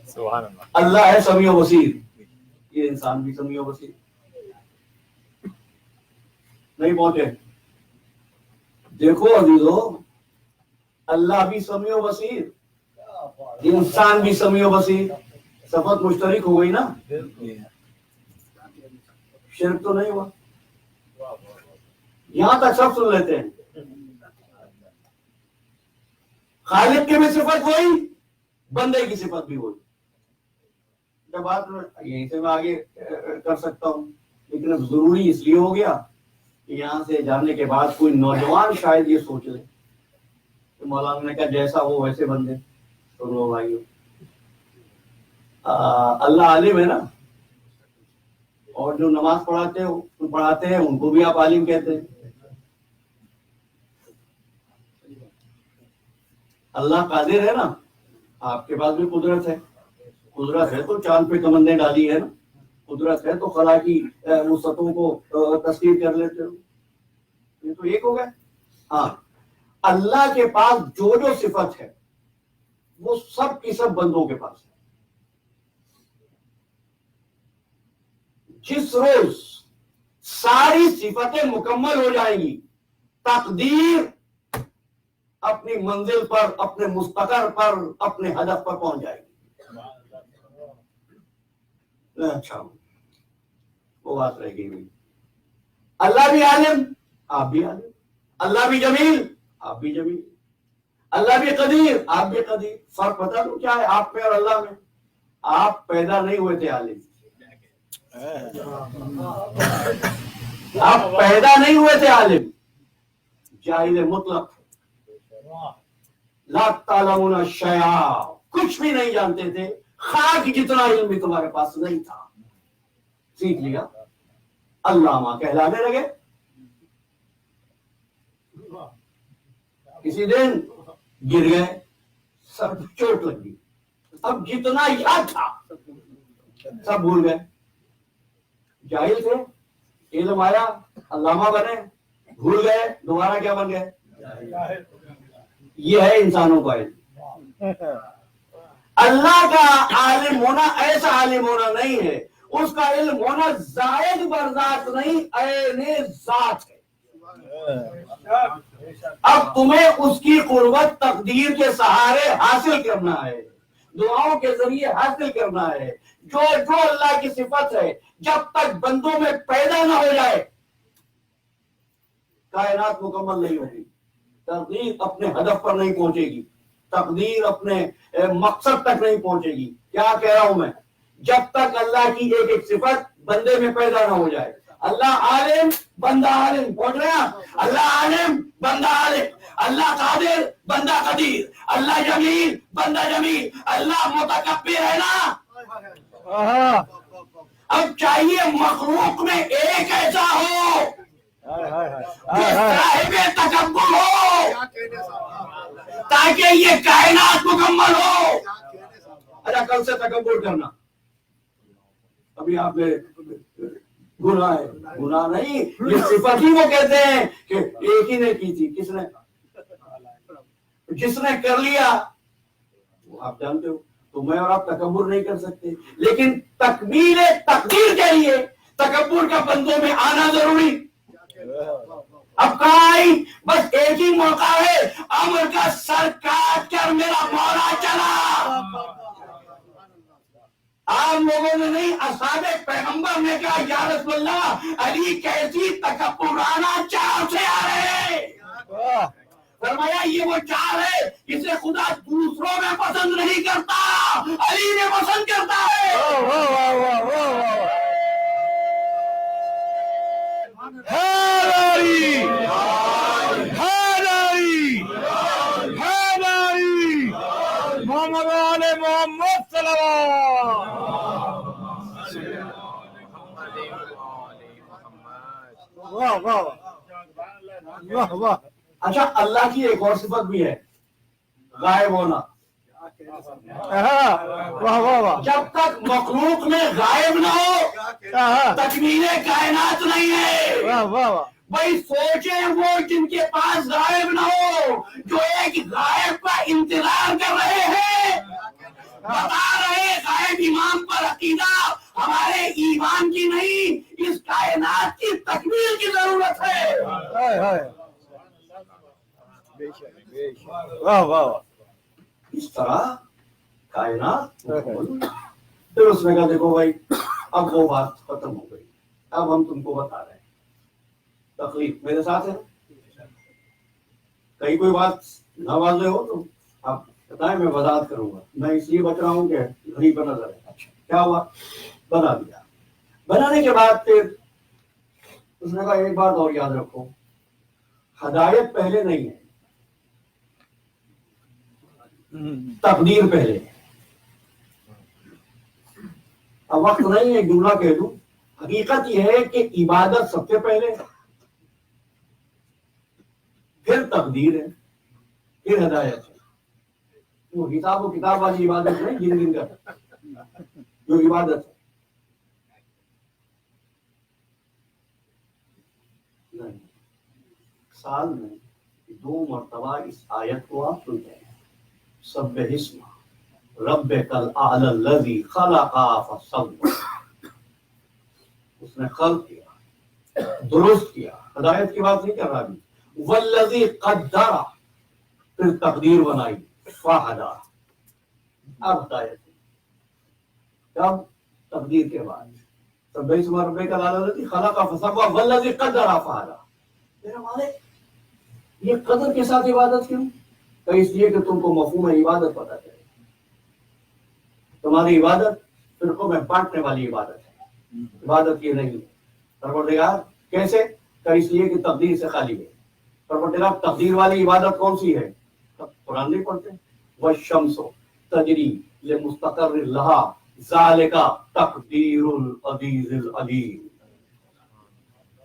A: سبحان اللہ.
C: اللہ ہے سمیع و بصیر, یہ انسان بھی سمیع و بصیر. نہیں پہنچے؟ دیکھو عزیزو, اللہ بھی سمیع و بصیر, انسان بھی سمیع و بصیر, صفت مشترک ہو گئی نا. شرک تو نہیں ہوا. یہاں تک سب سن لیتے ہیں. خالق کی بھی صفت وہی, بندے کی صفت بھی وہی. جب بات یہیں سے میں آگے کر سکتا ہوں, لیکن اب ضروری اس لیے ہو گیا کہ یہاں سے جانے کے بعد کوئی نوجوان شاید یہ سوچ لے کہ مولانا نے کہا جیسا ہو ویسے بندے. سنو بھائیو, اللہ عالم ہے نا, اور جو نماز پڑھاتے ہیں ان کو بھی آپ عالم کہتے ہیں. اللہ قادر ہے نا, آپ کے پاس بھی قدرت ہے. قدرت ہے تو چاند پہ کمندیں ڈالی ہے نا, قدرت ہے تو خلا کی وسعتوں کو تسلیم کر لیتے ہو. یہ تو ایک ہو گیا. ہاں, اللہ کے پاس جو صفت ہے وہ سب کی سب بندوں کے پاس ہے. جس روز ساری صفتیں مکمل ہو جائیں گی, تقدیر اپنی منزل پر, اپنے مستقر پر, اپنے ہدف پر پہنچ جائے گی. اچھا, وہ بات رہ گئی. اللہ بھی عالم, آپ بھی عالم. اللہ بھی جمیل آپ بھی جمیل، اللہ بھی قدیر آپ بھی قدیر. فرق بتا دوں کیا ہے آپ میں اور اللہ میں؟ آپ پیدا نہیں ہوئے تھے عالم، آپ پیدا نہیں ہوئے تھے عالم، جاہل مطلق، لا تعلمون شیئا، کچھ بھی نہیں جانتے تھے، خاک جتنا علم بھی تمہارے پاس نہیں تھا. سیکھ لیا، علامہ کہلانے لگے. کسی دن گر گئے، سر پہ چوٹ لگ گئی، اب جتنا یاد تھا سب بھول گئے. جاہل تھے، علم آیا، علامہ بنے، بھول گئے، دوبارہ کیا بن گئے؟ یہ ہے انسانوں کا علم. اللہ کا عالم ہونا ایسا عالم ہونا نہیں ہے، اس کا علم ہونا زائد بر ذات نہیں، عین ذات ہے. اب تمہیں اس کی قربت تقدیر کے سہارے حاصل کرنا ہے، دعاؤں کے ذریعے حاصل کرنا ہے. جو اللہ کی صفت ہے جب تک بندوں میں پیدا نہ ہو جائے کائنات مکمل نہیں ہوگی، تقدیر اپنے ہدف پر نہیں پہنچے گی، تقدیر اپنے مقصد تک نہیں پہنچے گی. کیا کہہ رہا ہوں میں؟ جب تک اللہ کی ایک ایک صفت بندے میں پیدا نہ ہو جائے. اللہ عالم بندہ عالم، پہنچ رہے ہیں؟ اللہ عالم بندہ عالم، اللہ قادر بندہ قدیر، اللہ جمیل بندہ جمیل، اللہ متکبر ہے نا. اب چاہیے مخلوق میں ایک ایسا ہو جو صاحب تکبر ہو تاکہ یہ کائنات مکمل ہو. اچھا کل سے تکبر کرنا، ابھی آپ نے گناہ ہے، گناہ نہیں، یہ صفت ہی وہ کہتے ہیں کہ ایک ہی نے کی تھی. کس نے؟ جس نے کر لیا وہ آپ جانتے ہو. تو میں اور آپ تکبر نہیں کر سکتے، لیکن تکمیل تقدیر کے لیے تکبر کا بندوں میں آنا ضروری. اب کہاں آئی؟ بس ایک ہی موقع ہے، عمر کا سر کاٹ کر میرا مولا چلا. آپ لوگوں نے نہیں، اصحاب پیغمبر نے کہا یا رسول اللہ علی کیسی تکبرانہ چال سے آ رہے ہیں. فرمایا یہ وہ چال ہے جسے خدا دوسروں میں پسند نہیں کرتا، علی میں پسند کرتا ہے.
B: محمد علی محمد صلی اللہ.
C: اچھا اللہ کی ایک اور صفت بھی ہے، غائب ہونا. جب تک مخلوق میں غائب نہ ہو تکمیل کائنات نہیں ہے. بھائی سوچیں وہ جن کے پاس غائب نہ ہو، جو ایک غائب کا انتظار کر رہے ہیں، بتا رہے غائب امام پر عقیدہ ہمارے ایمان کی نہیں، اس کائنات کی تکمیل کی ضرورت ہے. اس طرح کائنات. پھر اس نے کہا دیکھو بھائی اب وہ بات ختم ہو گئی، اب ہم تم کو بتا رہے ہیں. تکلیف میرے ساتھ ہے، کہیں کوئی بات نہ واضح ہو تو آپ بتائیں، میں وضاحت کروں گا. میں اس لیے بچ رہا ہوں کہ غریب بنا رہے. اچھا کیا ہوا؟ بنا دیا. بنانے کے بعد پھر اس نے کہا ایک بات اور یاد رکھو، ہدایت پہلے نہیں ہے، تقدیر پہلے. اب وقت نہیں ہے جملہ کہہ دوں، حقیقت یہ ہے کہ عبادت سب سے پہلے ہے، پھر تقدیر ہے، پھر ہدایت ہے. وہ حساب و کتاب والی عبادت نہیں جن دن کا جو عبادت ہے. نہیں، سال میں 2 مرتبہ اس آیت کو آپ سنتے ہیں، سبح اسم ربک الاعلی الذی خلق فسوى. اس نے خلق کیا، درست کیا. ہدایت کی بات نہیں کر رہا ابھی. والذی قدر، پھر تقدیر بنائی، فہدی. اب ہدایت کب؟ تقدیر کے بعد. سبح اسم ربک الاعلی الذی خلق فسوى والذی قدر فہدی. میرا مالک یہ قدر کے ساتھ عبادت کیوں؟ تو اس لیے کہ تم کو مفہوم عبادت پتہ چلے. تمہاری عبادت فرقوں میں بانٹنے والی عبادت ہے، عبادت یہ نہیں ہے. پروردگار کیسے؟ تو اس لیے کہ تقدیر سے خالی ہے. پروردگار تقدیر والی عبادت کون سی ہے؟ قرآن نہیں پڑھتے؟ والشمس تجری لمستقر لها ذالک تقدیر العزیز العلیم.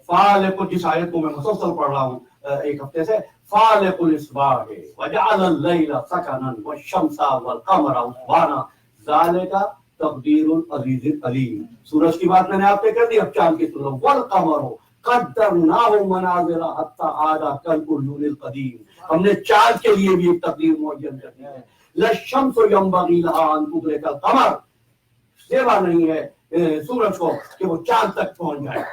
C: فالق، جس آیت کو میں مسلسل پڑھ رہا ہوں ایک ہفتے سے، فالق الاصباح وجعل اللیل سکنا والشمس والقمر حسبانا ذالک تقدیر العزیز العلیم. سورج کی بات میں نے آپ نے کر دی، اب چاند کی سن لو. والقمر قدرناہ منازل حتی عاد کالعرجون القدیم. ہم نے چاند کے لیے بھی ایک تقدیر معین کر دی ہے. للشمس ينبغي لها ان تدرك القمر، سیوا نہیں ہے سورج کو کہ وہ چاند تک پہنچ جائے.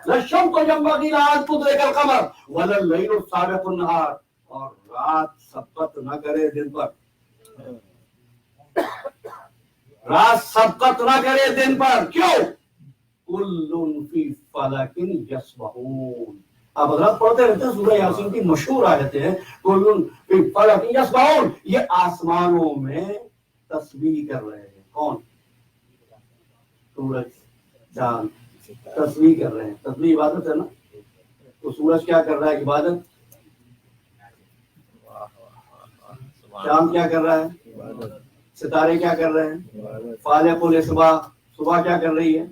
C: للشمس ينبغي لها ان تدرك القمر وللليل سابق النهار، اور رات سبقت نہ کرے دن پر، رات سبقت نہ کرے دن پر. کیوں؟ کل فی فلک یسبحون. آپ حضرات پڑھتے رہتے ہیں سورہ یاسین کی مشہور آیتیں ہیں، کل فی فلک یسبحون. یہ آسمانوں میں تسبیح کر رہے ہیں. کون؟ سورج چاند تسبیح کر رہے ہیں. تسبیح عبادت ہے نا. تو سورج کیا کر رہا ہے؟ عبادت. چاند کیا کر رہا ہے؟ ستارے کیا کر رہے ہیں؟ فالق الاصباح، صبح کیا کر رہی ہے؟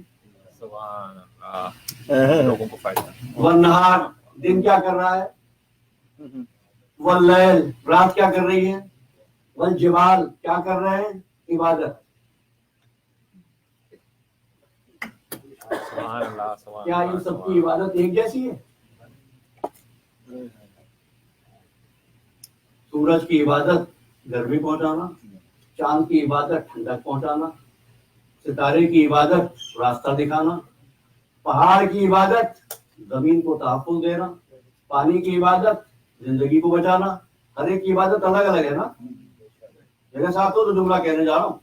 A: سبحان اللہ، لوگوں کو فائدہ.
C: والنہار، دن کیا کر رہا ہے؟ واللیل، رات کیا کر رہی ہے؟ والجبال، کیا کر رہے ہیں؟ عبادت.
A: سبحان اللہ، سبحان
C: کیا ان سب کی عبادت ایک جیسی ہے؟ سورج کی عبادت گرمی پہنچانا، چاند کی عبادت ٹھنڈک پہنچانا، ستارے کی عبادت راستہ دکھانا، پہاڑ کی عبادت زمین کو تحفظ دینا، پانی کی عبادت زندگی کو بچانا. ہر ایک کی عبادت الگ الگ ہے نا. میرے ساتھ تو جملہ کہنے جا رہا ہوں،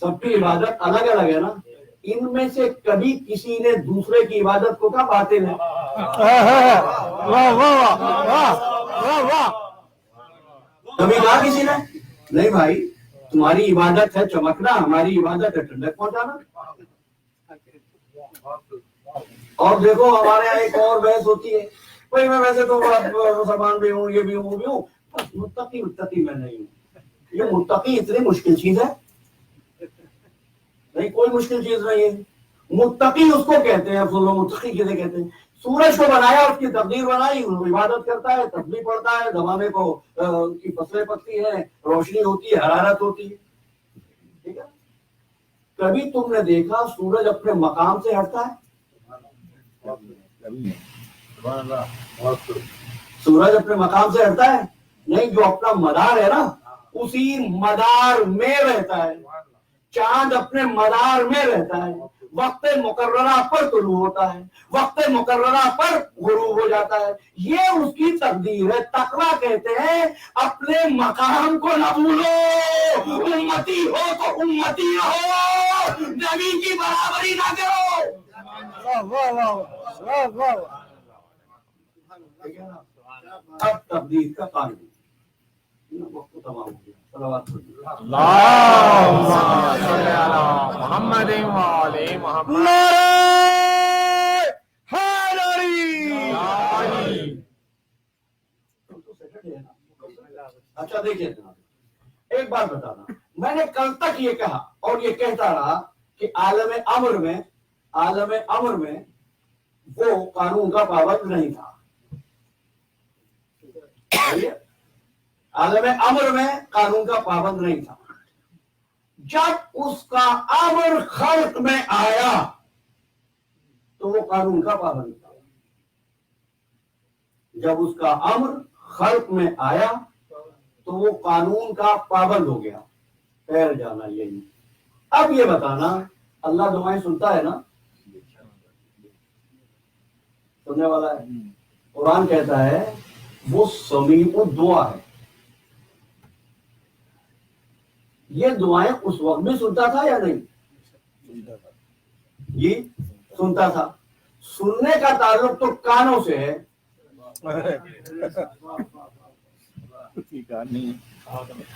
C: سب کی عبادت الگ الگ ہے نا. ان میں سے کبھی کسی نے دوسرے کی عبادت کو کہا باطل ہے؟ کبھی کہا کسی نے؟ نہیں بھائی، تمہاری عبادت ہے چمکنا، ہماری عبادت ہے ٹھنڈک پہنچانا. اور دیکھو ہمارے یہاں ایک اور بحث ہوتی ہے، بھائی میں ویسے تو مسلمان بھی ہوں، یہ بھی ہوں، وہ بھی ہوں، بس متقی میں نہیں ہوں. یہ متقی اتنی مشکل چیز ہے؟ نہیں، کوئی مشکل چیز نہیں ہے. متقی اس کو کہتے ہیں. متقی کسے کہتے ہیں؟ سورج کو بنایا، اس کی تقدیر بنائی، عبادت کرتا ہے، تسبیح پڑھتا ہے، زمانے کو کی فصلیں پکتی ہیں، روشنی ہوتی ہے، حرارت ہوتی ہے. ٹھیک ہے. کبھی تم نے دیکھا سورج اپنے مقام سے ہٹتا ہے؟ سورج اپنے مقام سے ہٹتا ہے؟ نہیں. جو اپنا مدار ہے نا، اسی مدار میں رہتا ہے. چاند اپنے مدار میں رہتا ہے، وقت مقررہ پر طلوع ہوتا ہے، وقت مقررہ پر غروب ہو جاتا ہے. یہ اس کی تقدیر ہے. تقویٰ کہتے ہیں اپنے مقام کو نہ بھولو، امتی ہو تو امتی ہو، نبی کی برابری نہ کرو. اب تقدیر کا قانون وقت تمام ہو گیا. صلوات
A: اللہم صلی علی محمد وعلی محمد.
B: نعرہ حیدری.
C: اچھا دیکھیے جناب، ایک بات بتانا. میں نے کل تک یہ کہا اور یہ کہتا رہا کہ عالم امر میں وہ قانون کا پابند نہیں تھا. عالم امر میں قانون کا پابند نہیں تھا. جب اس کا امر خلق میں آیا تو وہ قانون کا پابند تھا. جب اس کا امر خلق میں آیا تو وہ قانون کا پابند ہو گیا. پھر جانا یہی. اب یہ بتانا، اللہ دعائیں سنتا ہے نا؟ سننے والا ہے. قرآن کہتا ہے وہ سمیع الدعا ہے. یہ دعائیں اس وقت بھی سنتا تھا یا نہیں؟ جی سنتا تھا. سننے کا تعلق تو کانوں سے ہے.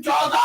C: 14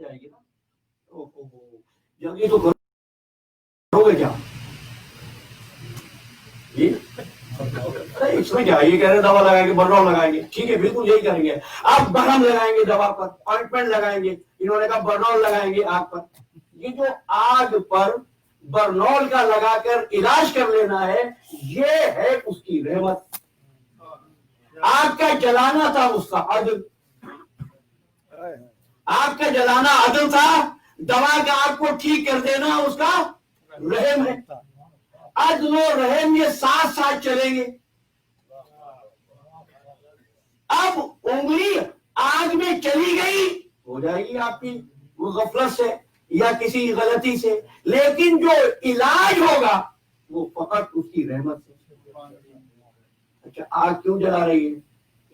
C: جائے گی نا. جلدی تو کروگے کیا جی؟ اس میں کیا یہ کہہ رہے دوا لگائیں گے برنول لگائیں گے, ٹھیک ہے بالکل یہی کریں گے. آپ برہم لگائیں گے دوا پر, آئنٹمنٹ لگائیں گے, انہوں نے کہا برنول لگائیں گے آگ پر. یہ جو آگ پر برنول کا لگا کر علاج کر لینا ہے یہ ہے اس کی رحمت. آگ کا جلانا تھا اس کا عدل, آگ کا جلانا عدل تھا, دوا کا آگ کو ٹھیک کر دینا اس کا رحم ہے. عدل و رحم یہ ساتھ ساتھ چلیں گے. اب انگلی آگ میں چلی گئی ہو جائے گی آپ کی وہ غفلت سے یا کسی غلطی سے, لیکن جو علاج ہوگا وہ فقط اس کی رحمت سے. اچھا آگ کیوں جلا رہی ہے؟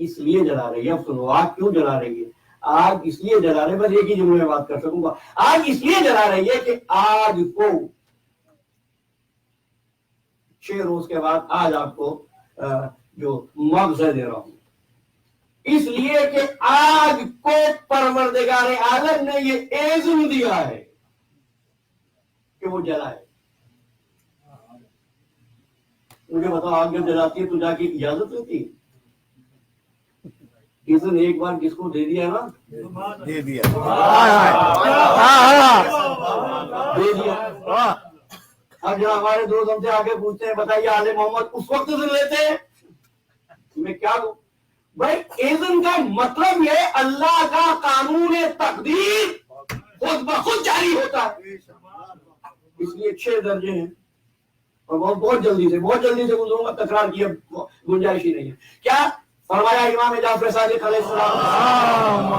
C: اس لیے جلا رہی ہے. اب سنو آگ کیوں جلا رہی ہے؟ آگ اس لیے جلا رہی ہے, بس ایک ہی جملے میں بات کر سکوں گا. آگ اس لیے جلا رہی ہے کہ آگ کو 6 روز کے بعد آج آپ کو جو مغزہ دے رہا ہوں, اس لیے کہ آگ کو پروردگار عالم نے یہ اذن دیا ہے کہ وہ جلائے. مجھے بتاؤ آگ جب جلاتی ہے تو جا کے اجازت لیتی ہے؟ اذن ایک بار کس کو دے دیا نا,
B: دے دیا.
C: دے دیا. اب جب ہمارے دوست ہم سے آگے پوچھتے ہیں بتائیے آل محمد اس وقت اذن لیتے ہیں, میں کیا دوں بھائی. اذن کا مطلب یہ اللہ کا قانون تقدیر خود بخود جاری ہوتا ہے. اس لیے 6 درجے ہیں اور بہت جلدی سے گزروں گا, تکرار کی اب گنجائش ہی نہیں ہے. کیا فرمایا امام جعفر صادق علیہ السلام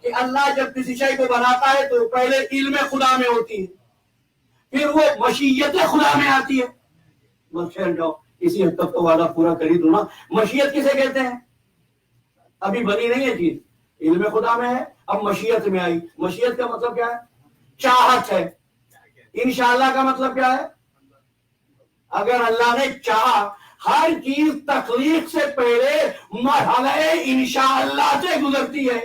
C: کہ اللہ جب کسی شے کو بناتا ہے تو پہلے علم خدا میں ہوتی ہے, پھر وہ مشیت خدا میں آتی ہے. بس خیر جاؤ اسی حد تک تو وعدہ پورا کر ہی دوں نا. مشیت کسے کہتے ہیں؟ ابھی بنی نہیں ہے چیز, علم خدا میں ہے, اب مشیت میں آئی. مشیت کا مطلب کیا ہے؟ چاہت ہے. انشاءاللہ کا مطلب کیا ہے؟ اگر اللہ نے چاہا. ہر چیز تخلیق سے پہلے مرحلہ انشاءاللہ سے گزرتی ہے.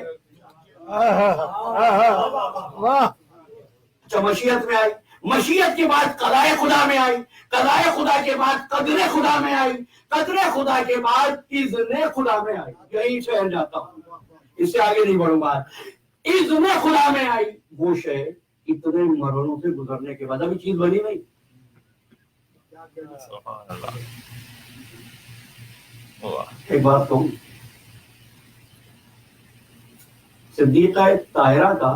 C: اچھا مشیت میں آئی, مشیت کے بعد قضاء خدا میں آئی, قضاء خدا کے بعد قدر خدا میں آئی, قدر خدا کے بعد اذن خدا میں آئی. یہی ٹھہر جاتا ہوں, اس سے آگے نہیں بڑھوں گا. اذن خدا میں آئی وہ شے اتنے مرحلوں سے گزرنے کے بعد ابھی چیز بنی نہیں. ایک بات کہوں, صدیقہ طاہرہ کا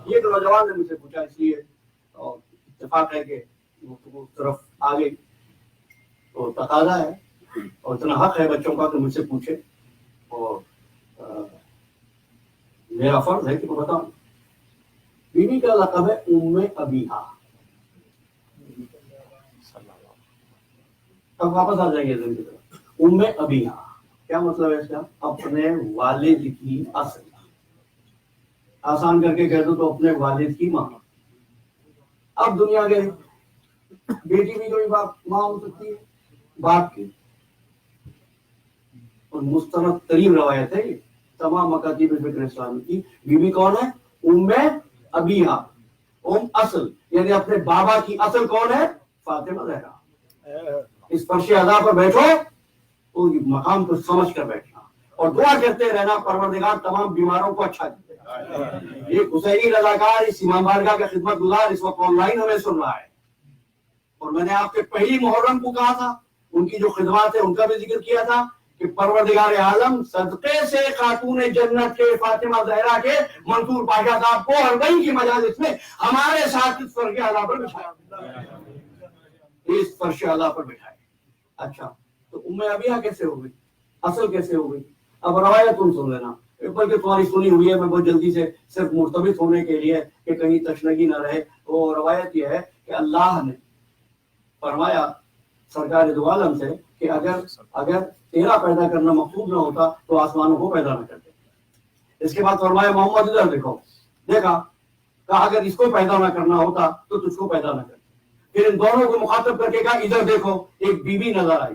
C: یہ نوجوان نے مجھ سے پوچھا, اس لیے اتفاق ہے کہ اس طرف آ گئی تو تقاضا ہے اور اتنا حق ہے بچوں کا کہ مجھ سے پوچھے, اور میرا فرض ہے کہ میں بتاؤں. بیوی کا لقب ہے ام ابیہا. اب واپس آ جائیں گے ذہن کی طرف. ام ابیہا کیا مطلب ہے اس کا؟ اپنے والد کی اصل. آسان کر کے کہہ دو تو اپنے والد کی ماں. اب دنیا کے بیٹی بھی کوئی ماں ہو سکتی ہے باپ کی, اور مستند ترین روایت ہے یہ تمام مکاتیب فکر اسلامی کی. بیوی کون ہے؟ ام ابیہا. ام اصل یعنی اپنے بابا کی اصل کون ہے؟ فاطمہ زہرا. اس فرش ادا پر بیٹھو تو مقام کو سمجھ کر بیٹھنا اور دعا کرتے رہنا پروردگار تمام بیماروں کو اچھا کرے. ایک حسینی رضاکار اس امام بارگاہ کا خدمت گزار اس وقت آن لائن ہمیں سن رہا ہے, اور میں نے آپ کے پہلی محرم کو کہا تھا, ان کی جو خدمات ہیں ان کا بھی ذکر کیا تھا کہ پروردگار عالم صدقے سے خاتون جنت کے فاطمہ زہرا کے منصور پاشا صاحب کو اربعین کی مجالس میں ہمارے ساتھ اس فرش اعلیٰ پر بٹھائے, اس فرش اعلیٰ پر بٹھائے. اچھا تو ام ابیہا کیسے ہو گئی؟ اصل کیسے ہو گئی؟ اب روایت تم سن لینا, بلکہ تمہاری سنی ہوئی ہے, میں بہت جلدی سے صرف مرتبط ہونے کے لیے کہ کہیں تشنگی نہ رہے. وہ روایت یہ ہے کہ اللہ نے فرمایا سرکار دو عالم سے کہ اگر تیرا پیدا کرنا مقصود نہ ہوتا تو آسمانوں کو پیدا نہ کرتے. اس کے بعد فرمایا محمد ادھر دیکھو, دیکھا, کہا اگر اس کو پیدا نہ کرنا ہوتا تو تجھ کو پیدا نہ کرتے. پھر ان دونوں کو مخاطب کر کے کہا ادھر دیکھو, ایک بیوی نظر آئی.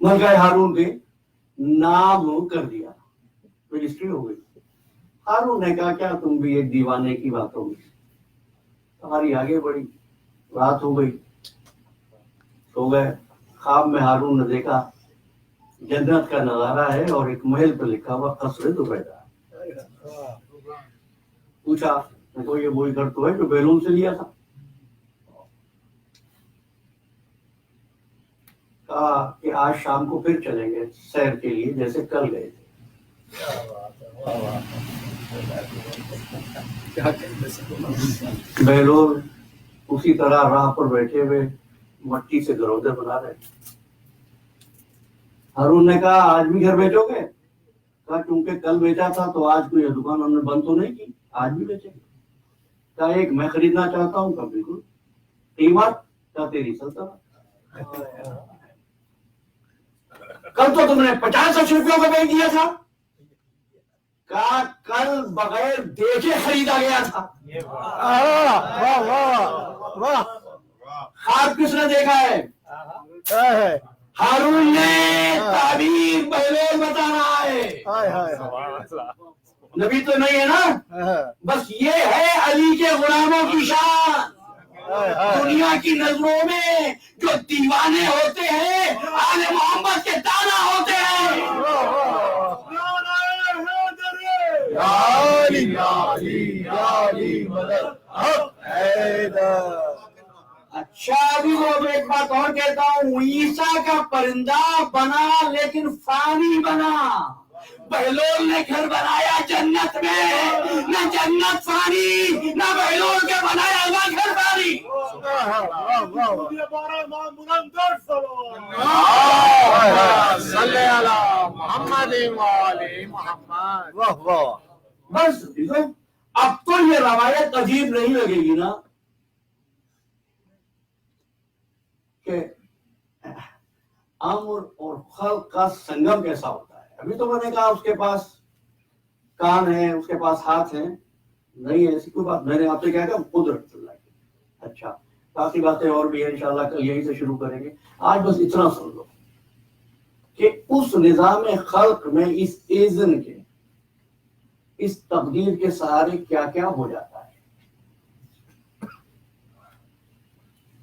C: مر گئے ہارون کے نام کر دیا، رجسٹری ہو گئی۔ ہارون نے کہا کیا تم بھی ایک دیوانے کی بات ہوگی، تمہاری آگے بڑھی، رات ہو گئی، سو گئے۔ خواب میں ہارون نے دیکھا جنت کا نظارہ ہے اور ایک محل پہ لکھا ہوا قصر زبیدہ۔ پوچھا تو یہ وہی گھر تو ہے جو بیرون سے لیا تھا؟ کہا کہ آج شام کو پھر چلیں گے سیر کے لیے جیسے کل گئے تھے۔ بہلول اسی طرح راہ پر بیٹھے ہوئے مٹی سے گرودے بنا رہے۔ ہارون نے کہا آج بھی گھر بیچو گے؟ کہا کیونکہ کل بیچا تھا تو آج کوئی دکان ہم نے بند تو نہیں کی، آج بھی بیچیں گے۔ کہا ایک میں خریدنا چاہتا ہوں۔ کہا بالکل، قیمت؟ کہا تیری سلطنت۔ کل تو تم نے 50 روپیوں کا بیچ دیا تھا۔ کہا کل بغیر دیکھے خریدا گیا تھا۔
B: واہ واہ واہ،
C: خواب کس نے دیکھا ہے؟ ہارون نے تعبیر بہلول بتا رہا ہے، نبی تو نہیں ہے نا، بس یہ ہے علی کے غلاموں کی شان۔ دنیا کی نظروں میں جو دیوانے ہوتے ہیں آل محمد کے دانا ہوتے ہیں۔ اچھا ابھی وہ ایک بات اور کہتا ہوں، عیسیٰ کا پرندہ بنا لیکن فانی بنا۔ بہلول نے گھر بنایا جنت میں، نہ جنت فانی نہ بہلول کے بنایا ہوا گھر فانی۔
B: صلی علی محمد وعلی محمد۔ واہ واہ،
C: بس اب تو یہ روایت عجیب نہیں لگے گی نا کہ امر اور خلق کا سنگم کیسا ہوتا ہے۔ ابھی تو میں نے کہا اس کے پاس کان ہے، اس کے پاس ہاتھ ہیں، نہیں ہے ایسی کوئی بات۔ میں نے آپ سے کہا کہ قدرت اللہ کی۔ اچھا باقی باتیں اور بھی ہیں انشاءاللہ کل یہی سے شروع کریں گے۔ آج بس اتنا سن لو کہ اس نظام خلق میں اس اذن کے، اس تقدیر کے سہارے کیا کیا ہو جاتا ہے۔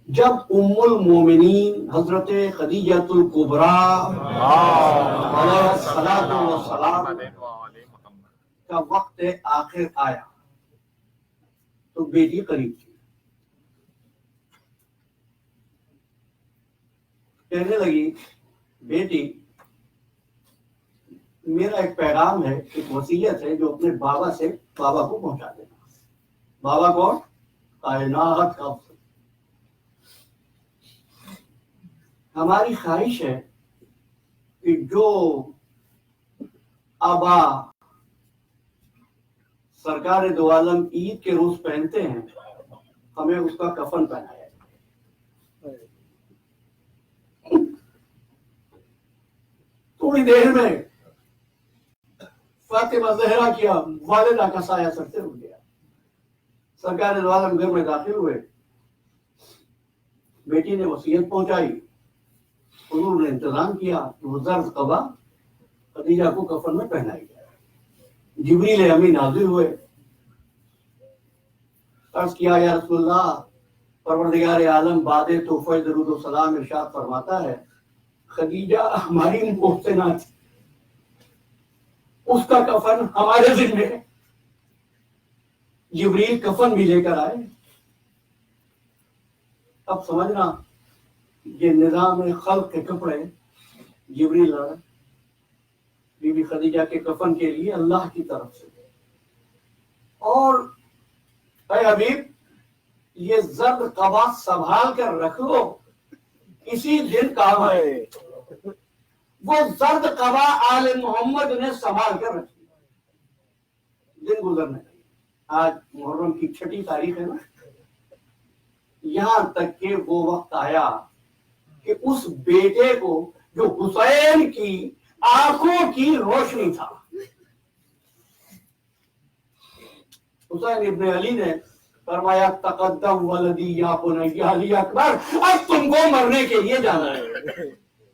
C: جب ام المومنین حضرت خدیجۃ الکبریٰ علیہ الصلوۃ والسلام کا وقت آخر آیا تو بیٹی قریب تھی، کہنے لگی بیٹی میرا ایک پیغام ہے، ایک وصیت ہے جو اپنے بابا کو پہنچا دینا۔ بابا کون؟ کائنات کا افسر۔ ہماری خواہش ہے کہ جو آبا سرکار دو عالم عید کے روز پہنتے ہیں ہمیں اس کا کفن پہنایا جائے۔ تھوڑی دیر میں فاطمہ زہرا کیا والدہ کا سایہ سر سے اٹھ گیا۔ سرکار دو عالم گھر میں داخل ہوئے، بیٹی نے وصیت پہنچائی، حضور نے انتظام کیا کہ وہ زرد قبا خدیجہ کو کفن میں پہنائی جائے۔ جبریل امین حاضر ہوئے، عرض کیا یا رسول اللہ، پروردگار عالم بعد تحفہ درود و سلام ارشاد فرماتا ہے خدیجہ ہماری محسنہ تھی، اس کا کفن ہمارے ذمہ ہے۔ جبریل کفن بھی لے کر آئے۔ اب سمجھنا یہ نظام خلق کے کپڑے جبریل لائے بی بی خدیجہ کے کفن کے لیے اللہ کی طرف سے، اور اے حبیب یہ زرد قبا سنبھال کر رکھ لو، اسی دن کام آئے۔ وہ زرد قبا آل محمد نے سنبھال کر رکھ لیا، دن گزرنے لگے۔ آج محرم کی 6 تاریخ ہے نا، یہاں تک کہ وہ وقت آیا کہ اس بیٹے کو جو حسین کی آنکھوں کی روشنی تھا، حسین ابن علی نے فرمایا تقدم ولدی یا بنی علی اکبر، اب تم کو مرنے کے لیے جانا ہے۔